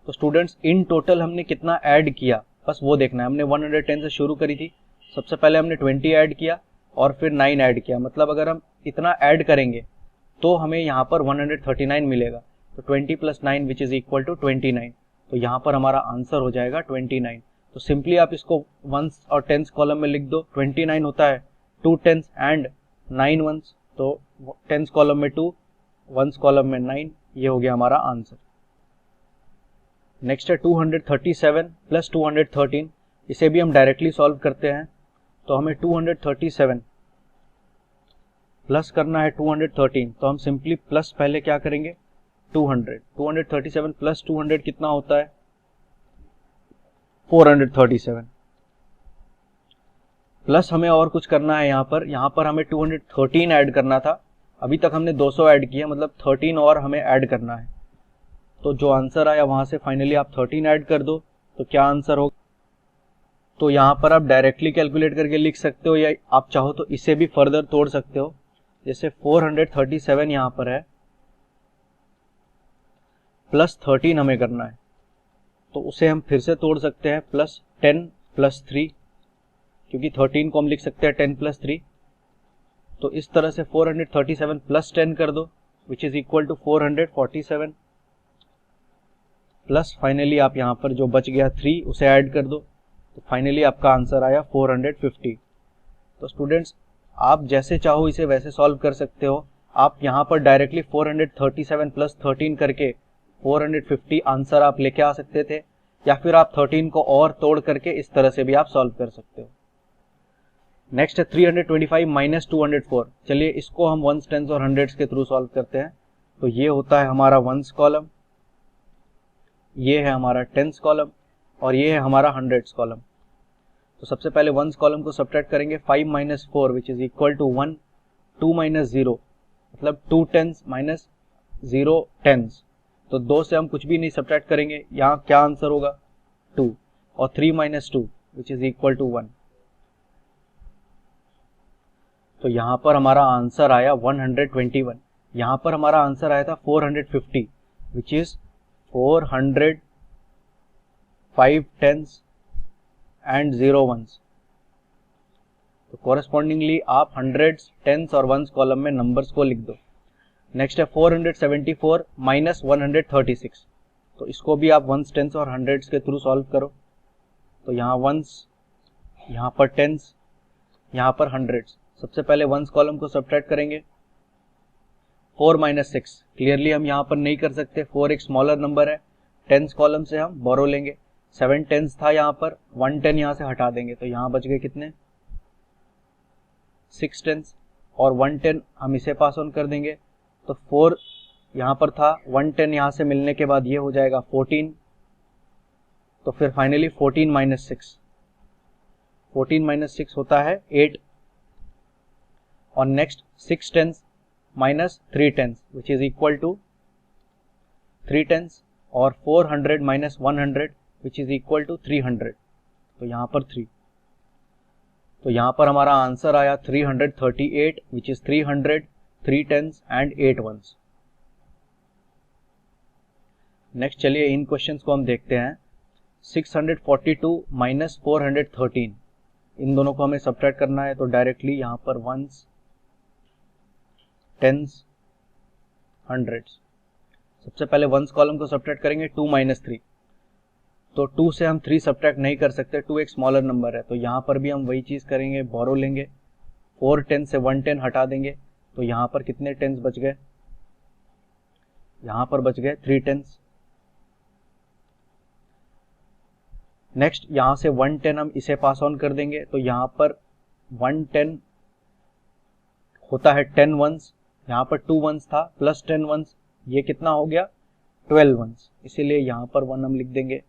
तो स्टूडेंट्स इन टोटल हमने कितना ऐड किया, बस वो देखना है। हमने 110 से शुरू करी थी, सबसे पहले हमने 20 ऐड किया और फिर 9 ऐड किया, मतलब अगर हम इतना ऐड करेंगे तो हमें यहाँ पर 139 मिलेगा। तो 20 plus 9 which is equal to 29, तो यहाँ पर हमारा आंसर हो जाएगा 29। तो सिंपली आप इसको वंस और टेंस कॉलम में लिख दो। 29 होता है 2 टेंस एंड 9 वंस, तो टेंस कॉलम में 2, वंस कॉलम में 9, ये हो गया हमारा आंसर। नेक्स्ट है 237 प्लस 213, इसे भी हम डायरेक्टली सॉल्व करते हैं। तो हमें 237 प्लस करना है 213, तो हम सिंपली प्लस पहले क्या करेंगे 200, 237 प्लस 200 कितना होता है 437, प्लस हमें और कुछ करना है यहाँ पर हमें 213 ऐड करना था। अभी तक हमने 200 ऐड किया, मतलब 13 और हमें ऐड करना है। तो जो आंसर आया वहां से फाइनली आप 13 ऐड कर दो, तो क्या आंसर होगा। तो यहाँ पर आप डायरेक्टली कैलकुलेट करके लिख सकते हो, या आप चाहो तो इसे भी फर्दर तोड़ सकते हो। जैसे 437 यहाँ पर है, प्लस 13 हमें करना है, तो उसे हम फिर से तोड़ सकते हैं, प्लस 10 प्लस 3, क्योंकि 13 को हम लिख सकते हैं 10 प्लस 3। तो इस तरह से 437 प्लस 10 कर दो which is equal to 447, plus finally आप यहाँ पर जो बच गया 3 उसे ऐड कर दो, तो फाइनली आपका आंसर आया 450। तो स्टूडेंट्स आप जैसे चाहो इसे वैसे सॉल्व कर सकते हो। आप यहाँ पर डायरेक्टली 437 प्लस 13 करके 450 आंसर आप लेके आ सकते थे, या फिर आप 13 को और तोड़ करके इस तरह से भी आप सॉल्व कर सकते हो। नेक्स्ट है 325 माइनस 204। चलिए इसको हम वंस, टेंस और हंड्रेड्स के थ्रू सॉल्व करते हैं। तो ये होता है हमारा वंस कॉलम, ये है हमारा टेंस कॉलम और ये है हमारा हंड्रेड्स कॉलम। तो सबसे पहले वंस कॉलम को सब्ट्रैक्ट करेंगे, 5 minus 4 which is equal to 1, 2 minus 0 मतलब 2 टेंस माइनस 0 टेंस। तो 2 से हम कुछ भी नहीं सब्ट्रैक्ट करेंगे, यहाँ क्या आंसर होगा 2, और 3 minus 2 which is equal to 1। तो यहाँ पर हमारा आंसर आया 121। यहाँ पर हमारा आंसर आया था 450 which is 400 5 tens and 0 ones. तो कॉरेस्पॉन्डिंगली आप हंड्रेड्स, टेंस और वंस कॉलम में नंबर्स को लिख दो। नेक्स्ट है 474 माइनस 136। तो इसको भी आप वंस, टेंस और हंड्रेड्स के थ्रू सॉल्व करो। तो यहाँ वंस, यहाँ पर टेंस, यहाँ पर हंड्रेड्स। सबसे पहले वंस कॉलम को सब्ट्रैक्ट करेंगे, 4 माइनस 6 क्लियरली हम यहाँ पर नहीं कर सकते, 4 एक स्मॉलर नंबर है। टेंस कॉलम से हम बोरो लेंगे, 7 टेंस था यहाँ पर, 1 10 यहाँ से हटा देंगे, तो यहाँ बच गए कितने 6 टेंस, और 1 10 हम इसे पास ऑन कर देंगे। तो 4 यहाँ पर था, 1 10 यहाँ से मिलने के बाद ये हो जाएगा 14। तो फिर फाइनली 14 माइनस 6, 14 माइनस 6 होता है 8। और next 6 tens minus 3 tens which is equal to 3 tens, और 400 minus 100 which is equal to 300। तो यहाँ पर 3, तो यहाँ पर हमारा आंसर आया 338 which is 300, 3 tens and 8 ones. Next चलिए इन क्वेश्चंस को हम देखते हैं। 642 माइनस 413, इन दोनों को हमें सब्ट्रैक्ट करना है। तो डायरेक्टली यहाँ पर वंस, टेंस, हंड्रेड्स। सबसे पहले वंस कॉलम को सब्ट्रैक्ट करेंगे, 2 माइनस 3। तो 2 से हम 3 सब्ट्रैक्ट नहीं कर सकते, 2 एक स्मॉलर नंबर है। तो यहाँ पर भी हम वही चीज़ करेंगे, बोरो लेंगे, 4 टेंस से 1 10 हटा देंगे। तो यहाँ पर कितने टेंस बच गए, यहाँ पर बच गए 3 टेंस। नेक्स्ट यहाँ से 1 10 हम इसे पास ऑन कर देंगे, तो यहाँ पर 1 10 होता है 10 वंस, यहाँ पर 2 वंस था प्लस 10 वंस, ये कितना हो गया 12 वंस, इसीलिए यहाँ पर 1 हम लिख देंगे।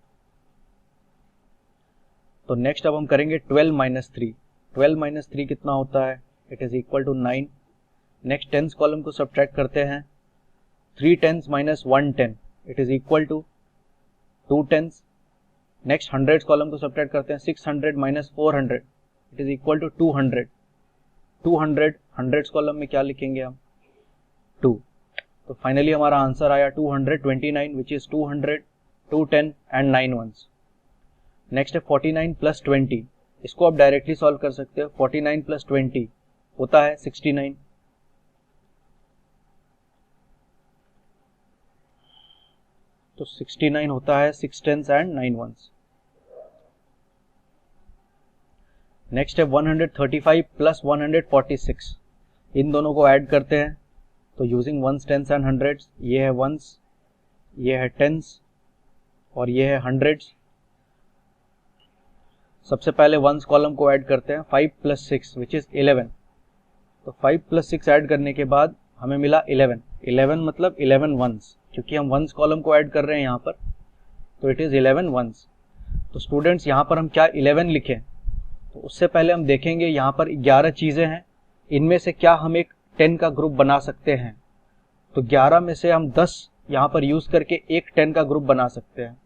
तो नेक्स्ट अब हम करेंगे 12 माइनस 3। 12 माइनस 3 कितना होता है, it is equal to 9। Next tens column को सब्ट्रैक्ट करते हैं, 3 tens minus 1 10 it is equal to 2 tens. Next hundreds column को सब्ट्रैक्ट करते हैं, 600 minus 400 it is equal to 200। 200 hundreds column में क्या लिखेंगे हम 2। तो फाइनली हमारा आंसर आया 229 which is 200, 210 and 9 ones. Next है 49 प्लस 20, इसको आप डायरेक्टली सॉल्व कर सकते हो। 49 प्लस 20 होता है 69, तो 69 होता है 6 टेंस एंड 9 वंस। नेक्स्ट है 135 प्लस 146, इन दोनों को ऐड करते हैं तो using ones tens and hundreds, ये है वंस, ये है टेंस और ये है हंड्रेड्स। सबसे पहले वंस कॉलम को ऐड करते हैं, 5 प्लस 6 विच इज 11, तो 5 प्लस 6 ऐड करने के बाद हमें मिला 11, 11 मतलब 11 वंस, क्योंकि हम वंस कॉलम को ऐड कर रहे हैं यहाँ पर, तो इट इज 11 वंस। तो स्टूडेंट्स यहाँ पर हम क्या 11 लिखें, तो उससे पहले हम देखेंगे यहाँ पर 11 चीजें हैं, इनमें से क्या हम एक 10 का ग्रुप बना सकते हैं। तो 11 में से हम 10 यहाँ पर यूज करके एक 10 का ग्रुप बना सकते हैं।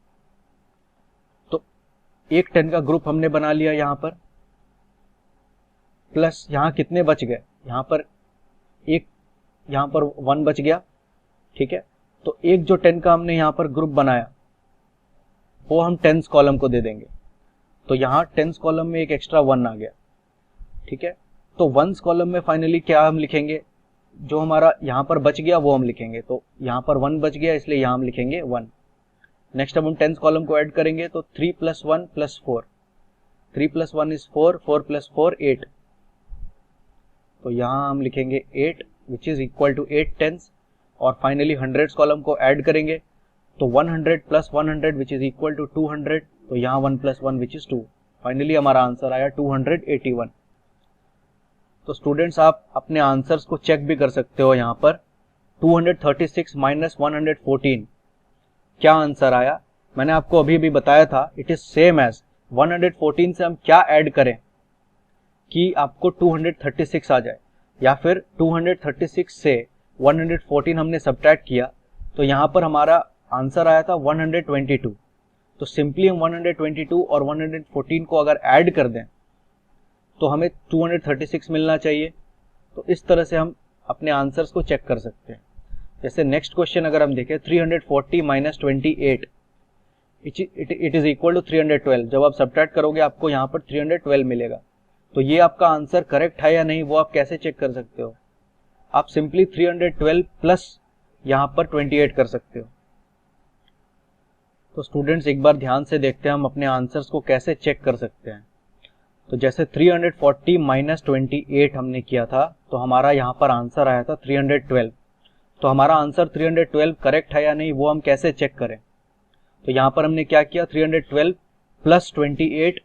तो एक 10 का ग्रुप हमने बना लिया यहाँ पर, प्लस यहाँ कितने बच गए, यहाँ पर एक, यहाँ पर 1 बच गया, ठीक है। तो एक जो 10 का हमने यहाँ पर ग्रुप बनाया वो हम टेंस कॉलम को दे देंगे, तो यहाँ टेंस कॉलम में एक एक्स्ट्रा 1 आ गया, ठीक है। तो वंस कॉलम में फाइनली क्या हम लिखेंगे, जो हमारा यहाँ पर बच गया वो हम लिखेंगे, तो यहाँ पर 1 बच गया इसलिए यहाँ हम लिखेंगे 1। नेक्स्ट अब हम टेंस कॉलम को ऐड करेंगे, तो 3 plus 1 plus 4, 3 plus 1 is 4, 4 plus 4 8, तो यहाँ हम लिखेंगे 8 which is equal to 8 tens. और फाइनली हंड्रेड्स कॉलम को ऐड करेंगे, तो 100 plus 100 which is equal to 200, तो यहाँ 1 प्लस 1 विच इज 2, फाइनली हमारा आंसर आया 281। तो स्टूडेंट्स आप अपने आंसर्स को चेक भी कर सकते हो, यहाँ पर 236 माइनस 114 क्या आंसर आया। मैंने आपको अभी भी बताया था इट इज सेम एज 114 से हम क्या ऐड करें कि आपको 236 आ जाए, या फिर 236 से 114 हमने सब्ट्रैक्ट किया तो यहाँ पर हमारा आंसर आया था 122। तो सिंपली हम 122 और 114 को अगर ऐड कर दें तो हमें 236 मिलना चाहिए। तो इस तरह से हम अपने आंसर्स को चेक कर सकते हैं। जैसे नेक्स्ट क्वेश्चन अगर हम देखें, 340 minus 28 it is equal to 312, जब आप सब्ट्रैक्ट करोगे आपको यहाँ पर 312 मिलेगा। तो ये आपका आंसर करेक्ट है या नहीं वो आप कैसे चेक कर सकते हो, आप सिंपली 312 प्लस यहाँ पर 28 कर सकते हो। तो स्टूडेंट्स एक बार ध्यान से देखते हैं हम अपने आंसर्स को कैसे चेक कर सकते हैं। तो जैसे 340 माइनस 28 हमने किया था तो हमारा यहाँ पर आंसर आया था 312। तो हमारा आंसर 312 करेक्ट है या नहीं वो हम कैसे चेक करें, तो यहाँ पर हमने क्या किया, 312 प्लस 28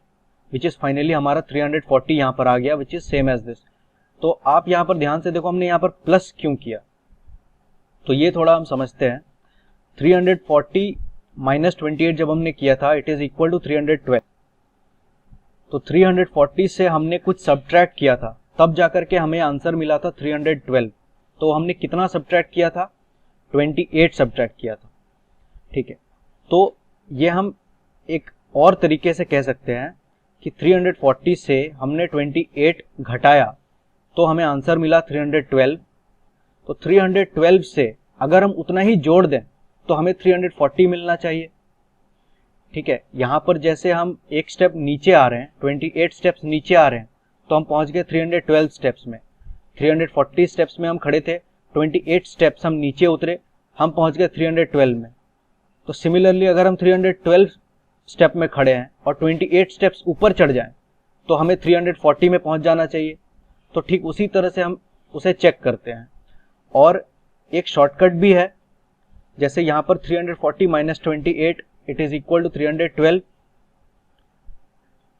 विच इज फाइनली हमारा 340 यहाँ पर आ गया which is same as this. तो आप यहाँ पर ध्यान से देखो हमने यहाँ पर प्लस क्यों किया, तो ये थोड़ा हम समझते हैं। 340 माइनस 28 जब हमने किया था इट इज इक्वल टू 312, तो 340 से हमने कुछ सब्ट्रैक्ट किया था तब जाकर के हमें आंसर मिला था 312। तो हमने कितना सब्ट्रैक्ट किया था, 28 सब्ट्रैक्ट किया था, ठीक है। तो ये हम एक और तरीके से कह सकते हैं कि 340 से हमने 28 घटाया तो हमें आंसर मिला 312। तो 312 से अगर हम उतना ही जोड़ दें तो हमें 340 मिलना चाहिए, ठीक है। यहां पर जैसे हम एक स्टेप नीचे आ रहे हैं, 28 स्टेप्स नीचे आ रहे हैं, तो हम पहुंच गए 312 स्टेप्स में। 340 स्टेप्स में हम खड़े थे, 28 स्टेप्स हम नीचे उतरे, हम पहुंच गए 312 में। तो सिमिलरली अगर हम 312 स्टेप में खड़े हैं और 28 स्टेप्स ऊपर चढ़ जाएं तो हमें 340 में पहुंच जाना चाहिए। तो ठीक उसी तरह से हम उसे चेक करते हैं। और एक शॉर्टकट भी है, जैसे यहां पर 340 minus 28 it is equal to 312,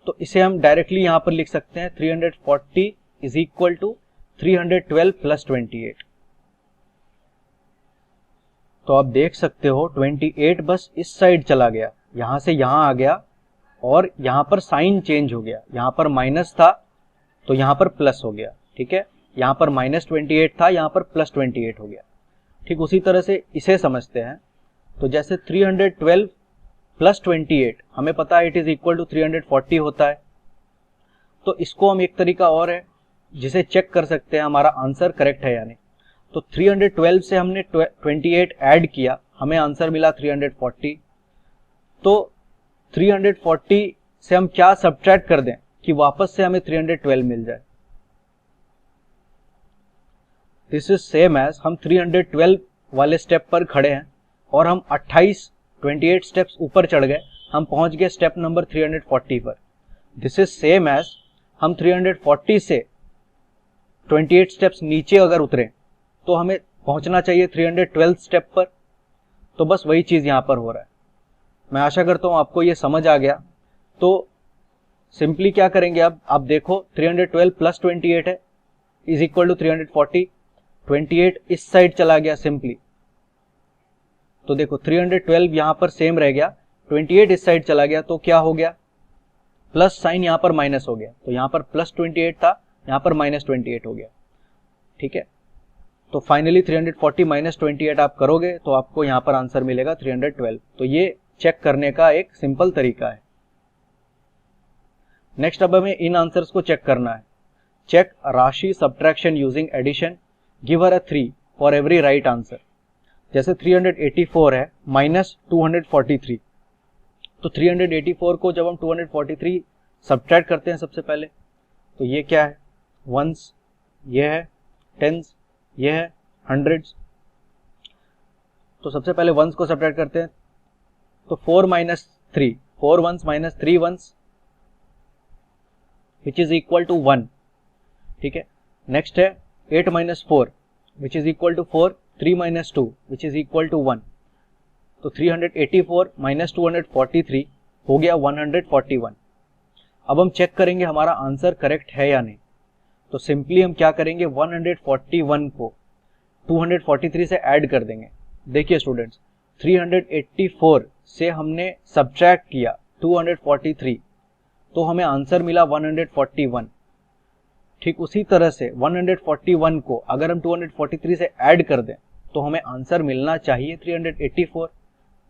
तो इसे हम डायरेक्टली यहां पर लिख सकते हैं 340 इज इक्वल टू 312 प्लस 28। तो आप देख सकते हो 28 बस इस साइड चला गया, यहां से यहां आ गया और यहां पर साइन चेंज हो गया, यहां पर माइनस था तो यहां पर प्लस हो गया, ठीक है। यहां पर माइनस 28 था, यहां पर प्लस 28 हो गया। ठीक उसी तरह से इसे समझते हैं। तो जैसे 312 प्लस 28 हमें पता है इट इज इक्वल टू 340 होता है। तो इसको हम एक तरीका और है जिसे चेक कर सकते हैं हमारा आंसर करेक्ट है या नहीं। तो 312 से हमने 28 ऐड किया, हमें आंसर मिला 340। तो 340 से हम क्या सब्ट्रैक्ट कर दें कि वापस से हमें 312 मिल जाए। दिस इज सेम एज हम 312 वाले स्टेप पर खड़े हैं और हम 28 स्टेप्स ऊपर चढ़ गए, हम पहुंच गए स्टेप नंबर 340 पर। दिस इज सेम एज हम 340 से 28 स्टेप्स नीचे अगर उतरे तो हमें पहुंचना चाहिए 312 स्टेप पर। तो बस वही चीज यहां पर हो रहा है। मैं आशा करता हूं आपको ये समझ आ गया। तो सिंपली क्या करेंगे, अब आप देखो 312 प्लस 28 है इज इक्वल टू 340। 28 इस साइड चला गया सिंपली, तो देखो 312 यहां पर सेम रह गया, 28 इस साइड चला गया तो क्या हो गया, प्लस साइन यहां पर माइनस हो गया। तो यहां पर प्लस 28 था, यहां पर माइनस 28 हो गया। ठीक है, तो फाइनली 340 माइनस 28 आप करोगे तो आपको यहां पर आंसर मिलेगा 312। तो ये चेक करने का एक सिंपल तरीका है। नेक्स्ट अब हमें इन आंसर्स को चेक करना है। चेक राशि subtraction using addition, give her a 3 for every right answer. जैसे 384 है माइनस 243, तो 384 को जब हम 243 सब्ट्रैक्ट करते हैं सबसे पहले, तो ये क्या है, वंस, ये है टेंस, ये है हंड्रेड्स। तो सबसे पहले वंस को सब्ट्रैक्ट करते हैं, तो 4 minus 3, 4 ones minus 3 ones which is equal to 1। ठीक है, नेक्स्ट है 8 minus 4 which is equal to 4, 3 minus 2 which is equal to 1। तो 384 माइनस 243 हो गया 141। अब हम चेक करेंगे हमारा आंसर करेक्ट है या नहीं। तो सिंपली हम क्या करेंगे, 141 को 243 से ऐड कर देंगे। देखिए स्टूडेंट्स, 384 से हमने सब्ट्रैक्ट किया 243, तो हमें आंसर मिला 141। ठीक उसी तरह से 141 को अगर हम 243 से ऐड कर दें तो हमें आंसर मिलना चाहिए 384।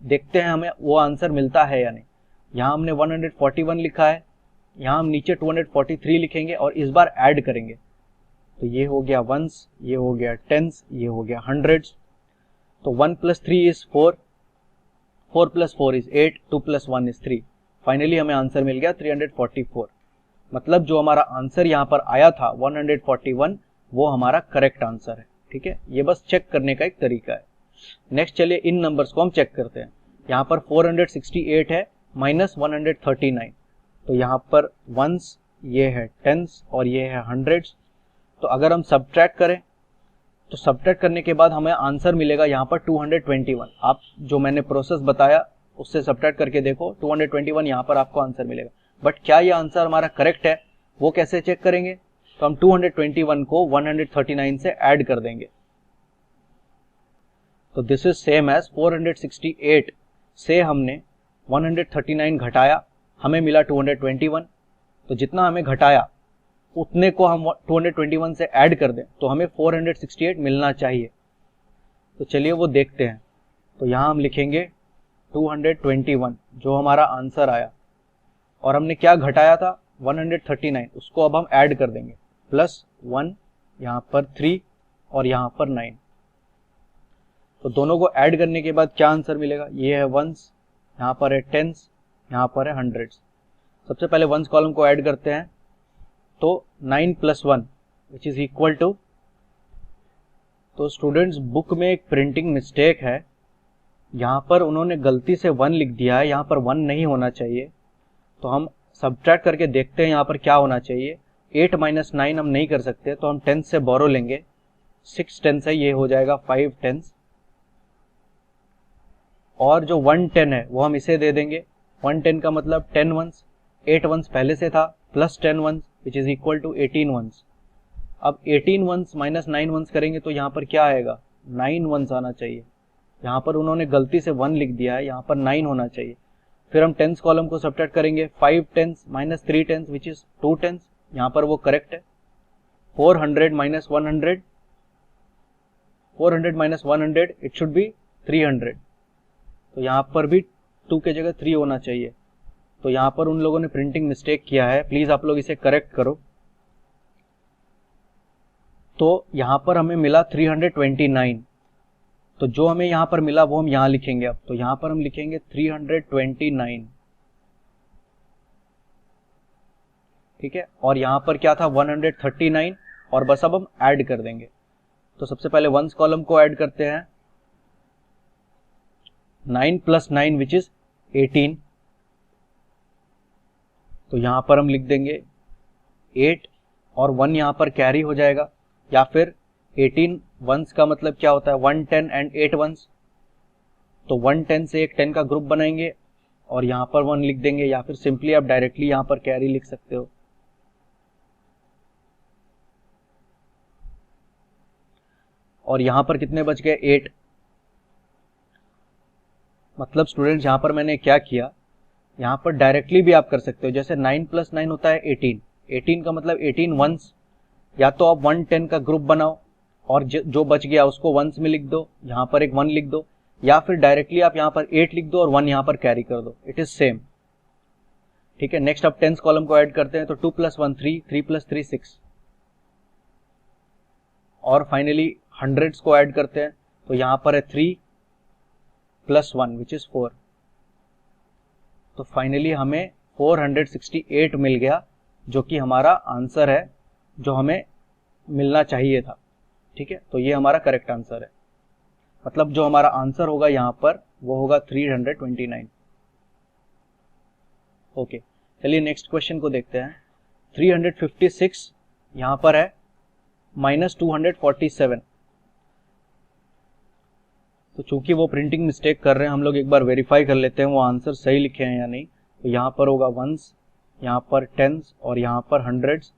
देखते हैं हमें वो आंसर मिलता है या नहीं। यहाँ हमने 141 लिखा है, यहाँ हम नीचे 243 लिखेंगे और इस बार ऐड करेंगे। तो ये हो गया वंस, ये हो गया टेंस, ये हो गया हंड्रेड्स। तो 1 plus 3 is 4, 4 plus 4 is 8, 2 plus 1 is 3। Finally हमें आंसर मिल गया 344। मतलब जो हमारा आंसर यहाँ पर आया था 141, वो हमारा करेक्ट आंसर है। ठीक है, ये बस चेक करने का एक तरीका है। नेक्स्ट चलिए इन नंबर्स को हम चेक करते हैं। यहाँ पर 468 है माइनस 139, तो यहाँ पर वंस, ये है टेंस और ये है हंड्रेड्स। तो अगर हम सब्ट्रैक्ट करें तो सब्ट्रैक्ट करने के बाद हमें आंसर मिलेगा यहाँ पर 221। आप जो मैंने प्रोसेस बताया उससे सब्ट्रैक्ट करके देखो, 221 यहाँ पर आपको आंसर मिलेगा। बट क्या ये आंसर हमारा करेक्ट है, वो कैसे चेक करेंगे, तो हम 221 को 139 से ऐड कर देंगे। तो दिस इज सेम एज 468 से हमने 139 घटाया, हमें मिला 221। तो जितना हमें घटाया उतने को हम 221 से ऐड कर दें तो हमें 468 मिलना चाहिए। तो चलिए वो देखते हैं। तो यहाँ हम लिखेंगे 221 जो हमारा आंसर आया, और हमने क्या घटाया था 139, उसको अब हम ऐड कर देंगे, प्लस 1, यहाँ पर 3 और यहाँ पर 9। तो दोनों को ऐड करने के बाद क्या आंसर मिलेगा, ये है वंस, यहाँ पर है टेंस, यहाँ पर है हंड्रेड्स। सबसे पहले वंस कॉलम को ऐड करते हैं, तो 9 plus 1 which is equal to, तो स्टूडेंट्स बुक में एक प्रिंटिंग मिस्टेक है, यहाँ पर उन्होंने गलती से 1 लिख दिया है, यहाँ पर 1 नहीं होना चाहिए। तो हम सब्ट्रैक्ट करके देखते हैं यहाँ पर क्या होना चाहिए। 8 माइनस 9 हम नहीं कर सकते, तो हम टेंस से बोरो लेंगे, 6 टेंस है, ये हो जाएगा 5 टेंस, और जो 1 10 है वो हम इसे दे देंगे। 1 10 का मतलब 10 वंस, 8 वंस पहले से था, plus 10 ones which is equal to 18 ones. अब 18 वंस माइनस 9 वंस करेंगे तो यहाँ पर क्या आएगा, 9 वंस आना चाहिए। यहाँ पर उन्होंने गलती से 1 लिख दिया है, यहाँ पर 9 होना चाहिए। फिर हम टेंस कॉलम को सब्ट्रैक्ट करेंगे, 5 tens minus 3 tens which is 2 tens, यहाँ पर वो करेक्ट है। 400 minus 100, 400 minus 100 it should be 300। तो यहाँ पर भी 2 के जगह 3 होना चाहिए। तो यहाँ पर उन लोगों ने प्रिंटिंग मिस्टेक किया है, प्लीज आप लोग इसे करेक्ट करो। तो यहाँ पर हमें मिला 329, तो जो हमें यहाँ पर मिला वो हम यहाँ लिखेंगे। अब तो यहाँ पर हम लिखेंगे 329, ठीक है, और यहाँ पर क्या था 139, और बस अब हम ऐड कर देंगे। तो सबसे पहले वंस कॉलम को ऐड करते हैं, 9 + 9 विच इज 18। तो यहाँ पर हम लिख देंगे 8 और 1 यहाँ पर कैरी हो जाएगा, या फिर 18 वंस का मतलब क्या होता है 110 एंड 8 वंस। तो 110 से एक 10 का ग्रुप बनाएंगे और यहाँ पर 1 लिख देंगे, या फिर सिंपली आप डायरेक्टली यहाँ पर कैरी लिख सकते हो। और यहाँ पर कितने बच गए 8। मतलब स्टूडेंट्स यहाँ पर मैंने क्या किया, यहाँ पर डायरेक्टली भी आप कर सकते हो, जैसे 9 + 9 होता है 18, 18 का मतलब 18 वंस। या तो आप 110 का ग्रुप बनाओ और जो बच गया उसको वंस में लिख दो, यहाँ पर एक 1 लिख दो, या फिर डायरेक्टली आप यहाँ पर 8 लिख दो और 1 यहाँ पर कैरी कर दो, इट इज सेम। ठीक है, नेक्स्ट अब टेंस कॉलम को ऐड करते हैं। तो 2 + 1 3, 3 + 3 6, और फाइनली हंड्रेड्स को ऐड करते हैं। तो यहाँ पर है 3 + 1 विच इज 4। तो फाइनली हमें 468 मिल गया, जो कि हमारा आंसर है, जो हमें मिलना चाहिए था। ठीक है, तो ये हमारा करेक्ट आंसर है। मतलब जो हमारा आंसर होगा यहाँ पर वो होगा 329। ओके, चलिए नेक्स्ट क्वेश्चन को देखते हैं। 356 यहाँ पर है -247। तो चूंकि वो प्रिंटिंग मिस्टेक कर रहे हैं, हम लोग एक बार वेरीफाई कर लेते हैं वो आंसर सही लिखे हैं या नहीं। तो यहाँ पर होगा वंस, यहाँ पर टेंस और यहाँ पर हंड्रेड्स।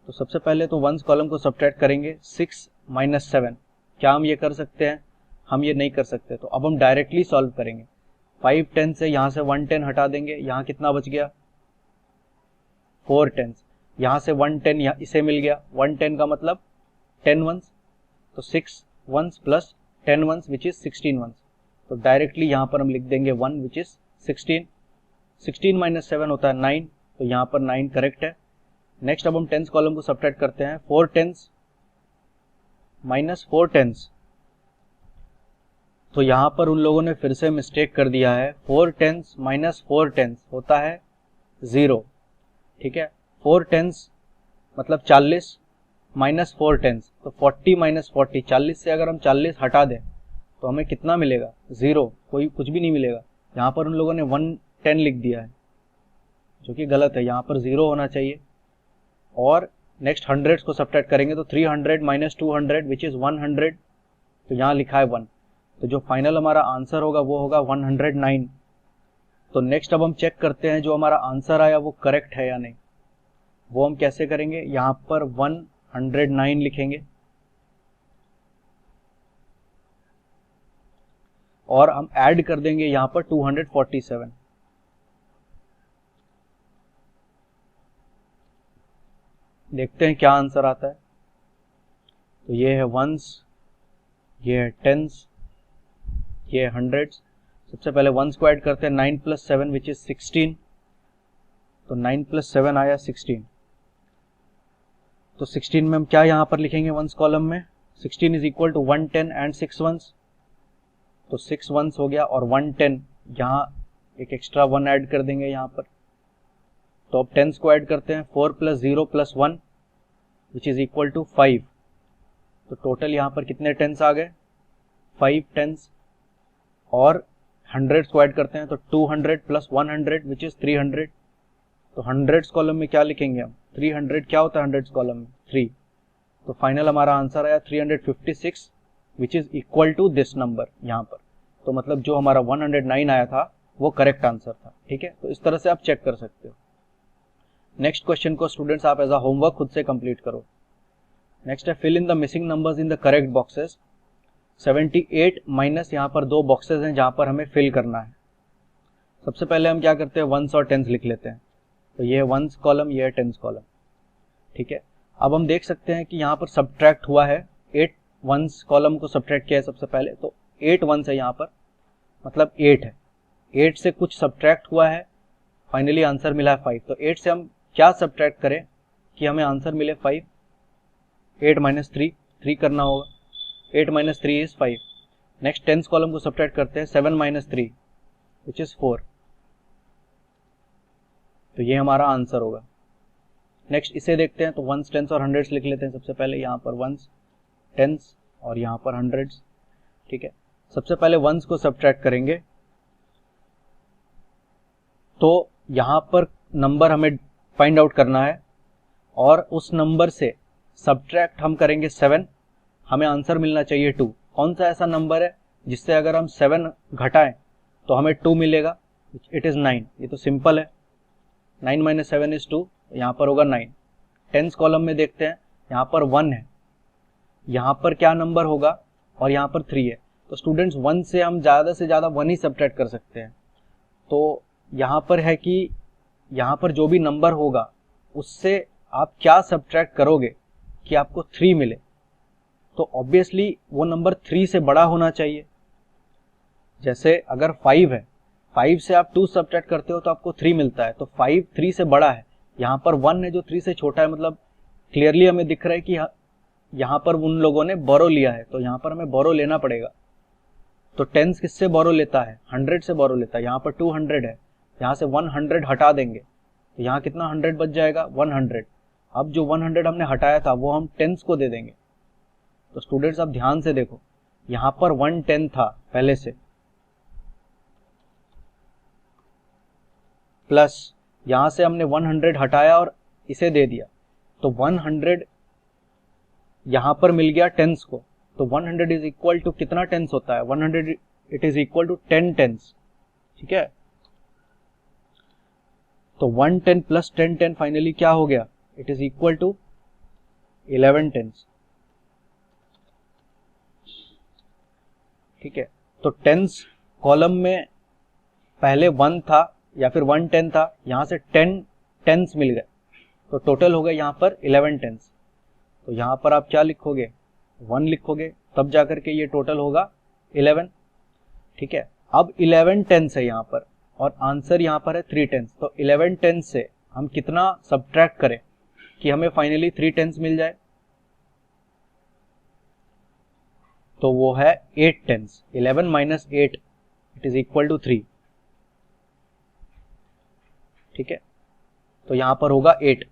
तो सबसे पहले तो वंस कॉलम को सब्ट्रैक्ट करेंगे, 6 - 7। क्या हम ये कर सकते हैं? हम ये नहीं कर सकते। तो अब हम डायरेक्टली सॉल्व करेंगे। 5 10 से यहाँ से 110 हटा देंगे, यहाँ कितना बच गया 4 10। यहाँ से 110 इसे मिल गया, 110 का मतलब 10 वंस। तो 6 ones plus 10 ones which is 16 ones. तो डायरेक्टली यहाँ पर हम लिख देंगे 1 विच इज 16। 16 - 7 होता है 9, तो यहाँ पर 9 करेक्ट है। नेक्स्ट अब हम टेंस कॉलम को सब्ट्रैक्ट करते हैं। 4 10 - 4 10। तो यहाँ पर उन लोगों ने फिर से मिस्टेक कर दिया है। 4 10 - 4 10 होता है 0। ठीक है, 4 10 मतलब 40 - 4 10, तो 40 - 40, 40 से अगर हम 40 हटा दें तो हमें कितना मिलेगा 0, कोई कुछ भी नहीं मिलेगा। यहाँ पर उन लोगों ने 110 लिख दिया है, जो कि गलत है, यहाँ पर 0 होना चाहिए। और नेक्स्ट हंड्रेड्स को सब्ट्रैक्ट करेंगे तो 300 - 200 विच इज 100। तो यहाँ लिखा है 1, तो जो फाइनल हमारा आंसर होगा वो होगा 109। तो नेक्स्ट अब हम चेक करते हैं जो हमारा आंसर आया वो करेक्ट है या नहीं। वो हम कैसे करेंगे, यहाँ पर 109 लिखेंगे और हम ऐड कर देंगे यहाँ पर 247। देखते हैं क्या आंसर आता है। तो ये है वंस, ये है टेंस, ये है हंड्रेड्स। सबसे पहले वंस को ऐड करते हैं, 9 + 7 विच इज 16। तो 9 + 7 आया 16। तो 16 में हम क्या यहाँ पर लिखेंगे वंस कॉलम में, 16 is equal to 110 and 6 ones. तो 6 वंस हो गया और 110, यहाँ एक एक्स्ट्रा 1 ऐड कर देंगे यहाँ पर। तो अब टेंस को ऐड करते हैं, 4 + 0 + 1 विच इज इक्वल टू 5। तो टोटल यहाँ पर कितने टेंस आ गए 5 टेंस। और हंड्रेड्स को ऐड करते हैं तो 200 + 100 विच इज 300। तो हंड्रेड्स कॉलम में क्या लिखेंगे हम, 300 क्या होता है हंड्रेड्स कॉलम में 3। तो फाइनल हमारा आंसर आया 356 which is equal to this number यहाँ पर। तो मतलब जो हमारा 109 आया था वो करेक्ट आंसर था। ठीक है, तो इस तरह से आप चेक कर सकते हो। नेक्स्ट क्वेश्चन को स्टूडेंट्स आप एज अ होमवर्क खुद से कंप्लीट करो। नेक्स्ट है fill in the missing numbers in the correct boxes. 78 minus यहाँ पर 2 बॉक्सेस हैं जहाँ पर हमें फिल करना है। सबसे पहले हम क्या करते हैं, वंस और टेंस लिख लेते हैं। तो ये है वंस कॉलम, ये है टेंस कॉलम। ठीक है, अब हम देख सकते हैं कि यहाँ पर सब्ट्रैक्ट हुआ है, 8 वंस कॉलम को सब्ट्रैक्ट किया है सबसे पहले। तो 8 वंस है यहाँ पर, मतलब 8 है। 8 से कुछ सब्ट्रैक्ट हुआ है, फाइनली आंसर मिला है 5। तो 8 से हम क्या सब्ट्रैक्ट करें कि हमें आंसर मिले 5। 8 - 3 करना होगा, 8 - 3 इज 5। नेक्स्ट टेंस कॉलम को सब्ट्रैक्ट करते हैं, 7 - 3 विच इज 4। तो ये हमारा आंसर होगा। नेक्स्ट इसे देखते हैं, तो वंस, टेंस और हंड्रेड्स लिख लेते हैं सबसे पहले। यहाँ पर वंस, टेंस और यहाँ पर हंड्रेड्स। ठीक है, सबसे पहले वंस को सब्ट्रैक्ट करेंगे, तो यहाँ पर नंबर हमें फाइंड आउट करना है और उस नंबर से सब्ट्रैक्ट हम करेंगे 7, हमें आंसर मिलना चाहिए 2। कौन सा ऐसा नंबर है जिससे अगर हम 7 घटाएं तो हमें 2 मिलेगा? It is 9। ये तो सिंपल है, 9 - 7 = 2, यहाँ पर होगा 9। टेंस कॉलम में देखते हैं, यहाँ पर 1 है, यहाँ पर क्या नंबर होगा, और यहाँ पर 3 है। तो स्टूडेंट्स 1 से हम ज़्यादा से ज़्यादा 1 ही सब्ट्रैक्ट कर सकते हैं। तो यहाँ पर है कि यहाँ पर जो भी नंबर होगा उससे आप क्या सब्ट्रैक्ट करोगे कि आपको 3 मिले, तो ऑब्वियसली वो नंबर 3 से बड़ा होना चाहिए। जैसे अगर 5 है, 5 से आप 2 सब्ट्रैक्ट करते हो तो आपको 3 मिलता है, तो 5 3 से बड़ा है। यहाँ पर 1 है जो 3 से छोटा है, मतलब क्लियरली हमें दिख रहा है कि यहाँ पर उन लोगों ने बोरो लिया है, तो यहाँ पर हमें बोरो लेना पड़ेगा। तो टेंस किससे बोरो लेता है? 100 से बोरो लेता है। यहाँ पर 200 है, यहाँ से 100 हटा देंगे, तो यहाँ कितना 100 बच जाएगा? 100। अब जो 100 हमने हटाया था वो हम टेंस को दे देंगे। तो स्टूडेंट्स आप ध्यान से देखो, यहाँ पर 110 था पहले से, प्लस यहाँ से हमने 100 हटाया और इसे दे दिया, तो 100 यहाँ पर मिल गया टेंस को। तो 100 इज इक्वल टू कितना टेंस होता है? 100 it is equal to 10 tens. ठीक है, तो 110 प्लस 10 फाइनली क्या हो गया? It is equal to 11 tens. ठीक है, तो टेंस कॉलम में पहले 1 था या फिर 110 था, यहाँ से 10 टेंस मिल गए, तो टोटल हो गए यहाँ पर 11 टेंस। तो यहाँ पर आप क्या लिखोगे? 1 लिखोगे, तब जाकर के ये टोटल होगा 11। ठीक है, अब 11 टेंस है यहाँ पर और आंसर यहाँ पर है 3 टेंस। तो 11 टेंस से हम कितना सब्ट्रैक्ट करें कि हमें फाइनली 3 टेंस मिल जाए? तो वो है 8 tens. 11 - 8 it is equal to 3। ठीक है, तो यहाँ पर होगा 8।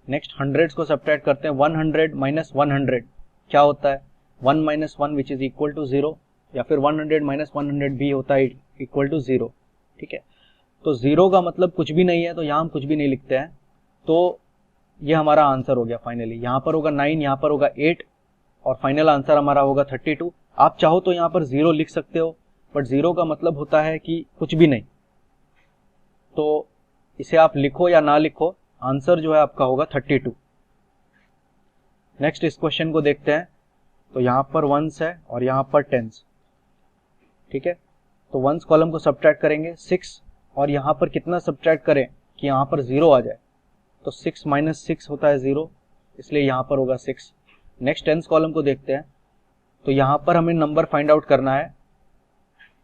नेक्स्ट हंड्रेड्स को सब्ट्रैक्ट करते हैं। 100 - 100 क्या होता है? 1 - 1 विच इज इक्वल टू 0, या फिर 100 - 100 भी होता है इक्वल टू 0। ठीक है, तो 0 का मतलब कुछ भी नहीं है, तो यहाँ हम कुछ भी नहीं लिखते हैं। तो ये हमारा आंसर हो गया फाइनली। यहाँ पर होगा 9, यहाँ पर होगा 8 और फाइनल आंसर हमारा होगा 32। आप चाहो तो यहाँ पर 0 लिख सकते हो, बट 0 का मतलब होता है कि कुछ भी नहीं। तो इसे आप लिखो या ना लिखो, आंसर जो है आपका होगा 32। नेक्स्ट इस क्वेश्चन को देखते हैं। तो यहाँ पर वंस है और यहाँ पर टेंस। ठीक है, तो वंस कॉलम को सब्ट्रैक्ट करेंगे 6, और यहाँ पर कितना सब्ट्रैक्ट करें कि यहाँ पर 0 आ जाए? तो 6 - 6 होता है 0, इसलिए यहाँ पर होगा 6। नेक्स्ट टेंस कॉलम को देखते हैं। तो यहाँ पर हमें नंबर फाइंड आउट करना है,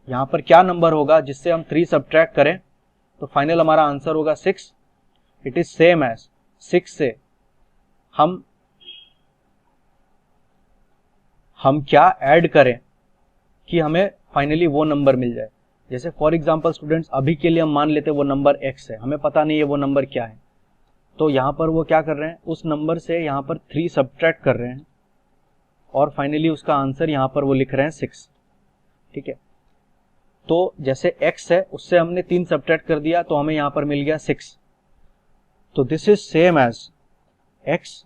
यहाँ पर क्या नंबर होगा जिससे हम 3 सब्ट्रैक्ट करें, तो फाइनल हमारा आंसर होगा 6। इट इज सेम एज 6 से हम क्या ऐड करें कि हमें फाइनली वो नंबर मिल जाए। जैसे फॉर एग्जांपल स्टूडेंट्स, अभी के लिए हम मान लेते हैं वो नंबर x है, हमें पता नहीं है वो नंबर क्या है। तो यहाँ पर वो क्या कर रहे हैं, उस नंबर से यहाँ पर 3 सब्ट्रैक्ट कर रहे हैं और फाइनली उसका आंसर यहाँ पर वो लिख रहे हैं 6। ठीक है, तो जैसे x है उससे हमने 3 सब्ट्रैक्ट कर दिया, तो हमें यहाँ पर मिल गया 6। तो this is same as x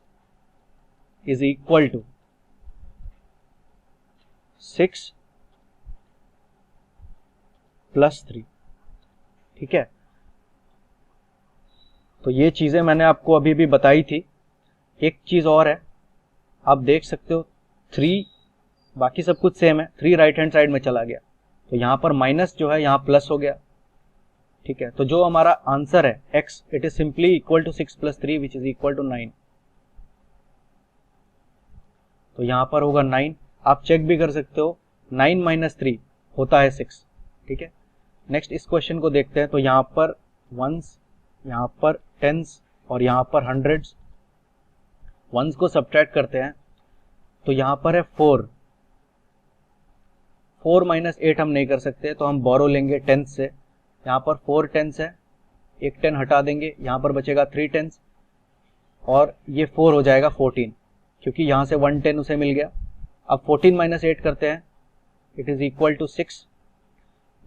is equal to 6 + 3। ठीक है, तो ये चीजें मैंने आपको अभी भी बताई थी। एक चीज और है, आप देख सकते हो 3, बाकी सब कुछ सेम है, 3 राइट हैंड साइड में चला गया, तो यहाँ पर माइनस जो है यहाँ प्लस हो गया। ठीक है, तो जो हमारा आंसर है x, it is simply equal to 6 + 3 which is equal to 9। तो यहाँ पर होगा 9। आप चेक भी कर सकते हो, 9 - 3 होता है 6। ठीक है, नेक्स्ट इस क्वेश्चन को देखते हैं। तो यहाँ पर वंस, यहाँ पर टेंस और यहाँ पर हंड्रेड्स। वंस को सब्ट्रैक्ट करते हैं, तो यहाँ पर है 4 - 8 हम नहीं कर सकते, तो हम बोरो लेंगे टेंस से। यहाँ पर 4 टेंस है, एक 10 हटा देंगे, यहाँ पर बचेगा 3 टेंस। और ये 4 हो जाएगा 14, क्योंकि यहाँ से 110 उसे मिल गया। अब 14 माइनस 8 करते हैं, it is equal to 6।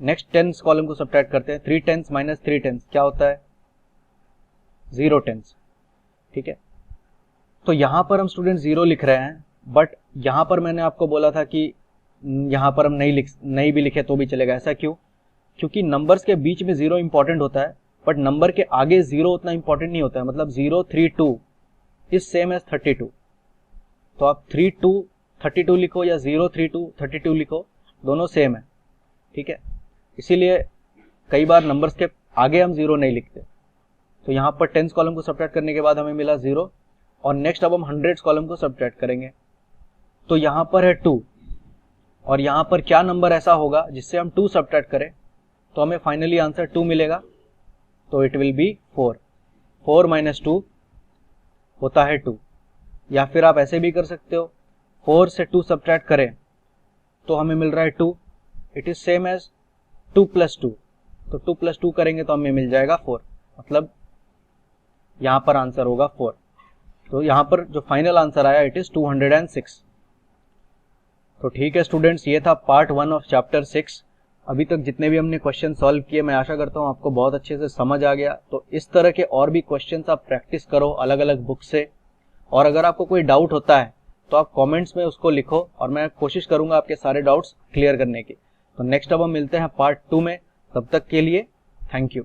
Next tens column को सब्ट्रैक्ट करते हैं, 3 टेंस माइनस 3 टेंस क्या होता है, 0 टेंस। ठीक है, तो यहाँ पर हम स्टूडेंट 0 लिख रहे हैं, बट यहाँ पर मैंने आपको बोला था कि यहाँ पर हम नहीं भी लिखे तो भी चलेगा। ऐसा क्यों? क्योंकि नंबर्स के बीच में 0 इंपॉर्टेंट होता है, बट नंबर के आगे 0 उतना इंपॉर्टेंट नहीं होता है। मतलब 032 इज सेम एज 32, तो आप 32 लिखो या 032 लिखो, दोनों सेम है। ठीक है, इसीलिए कई बार नंबर्स के आगे हम 0 नहीं लिखते। तो यहाँ पर टेंस कॉलम को सब्ट्रैक्ट करने के बाद हमें मिला 0, और नेक्स्ट अब हम हंड्रेड्स कॉलम को सब्ट्रैक्ट करेंगे। तो यहाँ पर है 2, और यहाँ पर क्या नंबर ऐसा होगा जिससे हम 2 सब्ट्रैक्ट करें तो हमें फाइनली आंसर 2 मिलेगा। तो इट विल बी 4। 4 माइनस 2 होता है 2। या फिर आप ऐसे भी कर सकते हो, 4 से 2 सब्ट्रैक्ट करें तो हमें मिल रहा है 2, it is same as 2 plus 2। तो 2 प्लस 2 करेंगे तो हमें मिल जाएगा 4, मतलब यहाँ पर आंसर होगा 4। तो यहाँ पर जो फाइनल आंसर आया इट इज 206। तो ठीक है स्टूडेंट्स, ये था पार्ट 1 ऑफ चैप्टर 6। अभी तक जितने भी हमने क्वेश्चन सॉल्व किए, मैं आशा करता हूँ आपको बहुत अच्छे से समझ आ गया। तो इस तरह के और भी क्वेश्चंस आप प्रैक्टिस करो अलग अलग बुक से, और अगर आपको कोई डाउट होता है तो आप कमेंट्स में उसको लिखो, और मैं कोशिश करूंगा आपके सारे डाउट्स क्लियर करने की। तो नेक्स्ट अब हम मिलते हैं पार्ट 2 में, तब तक के लिए थैंक यू।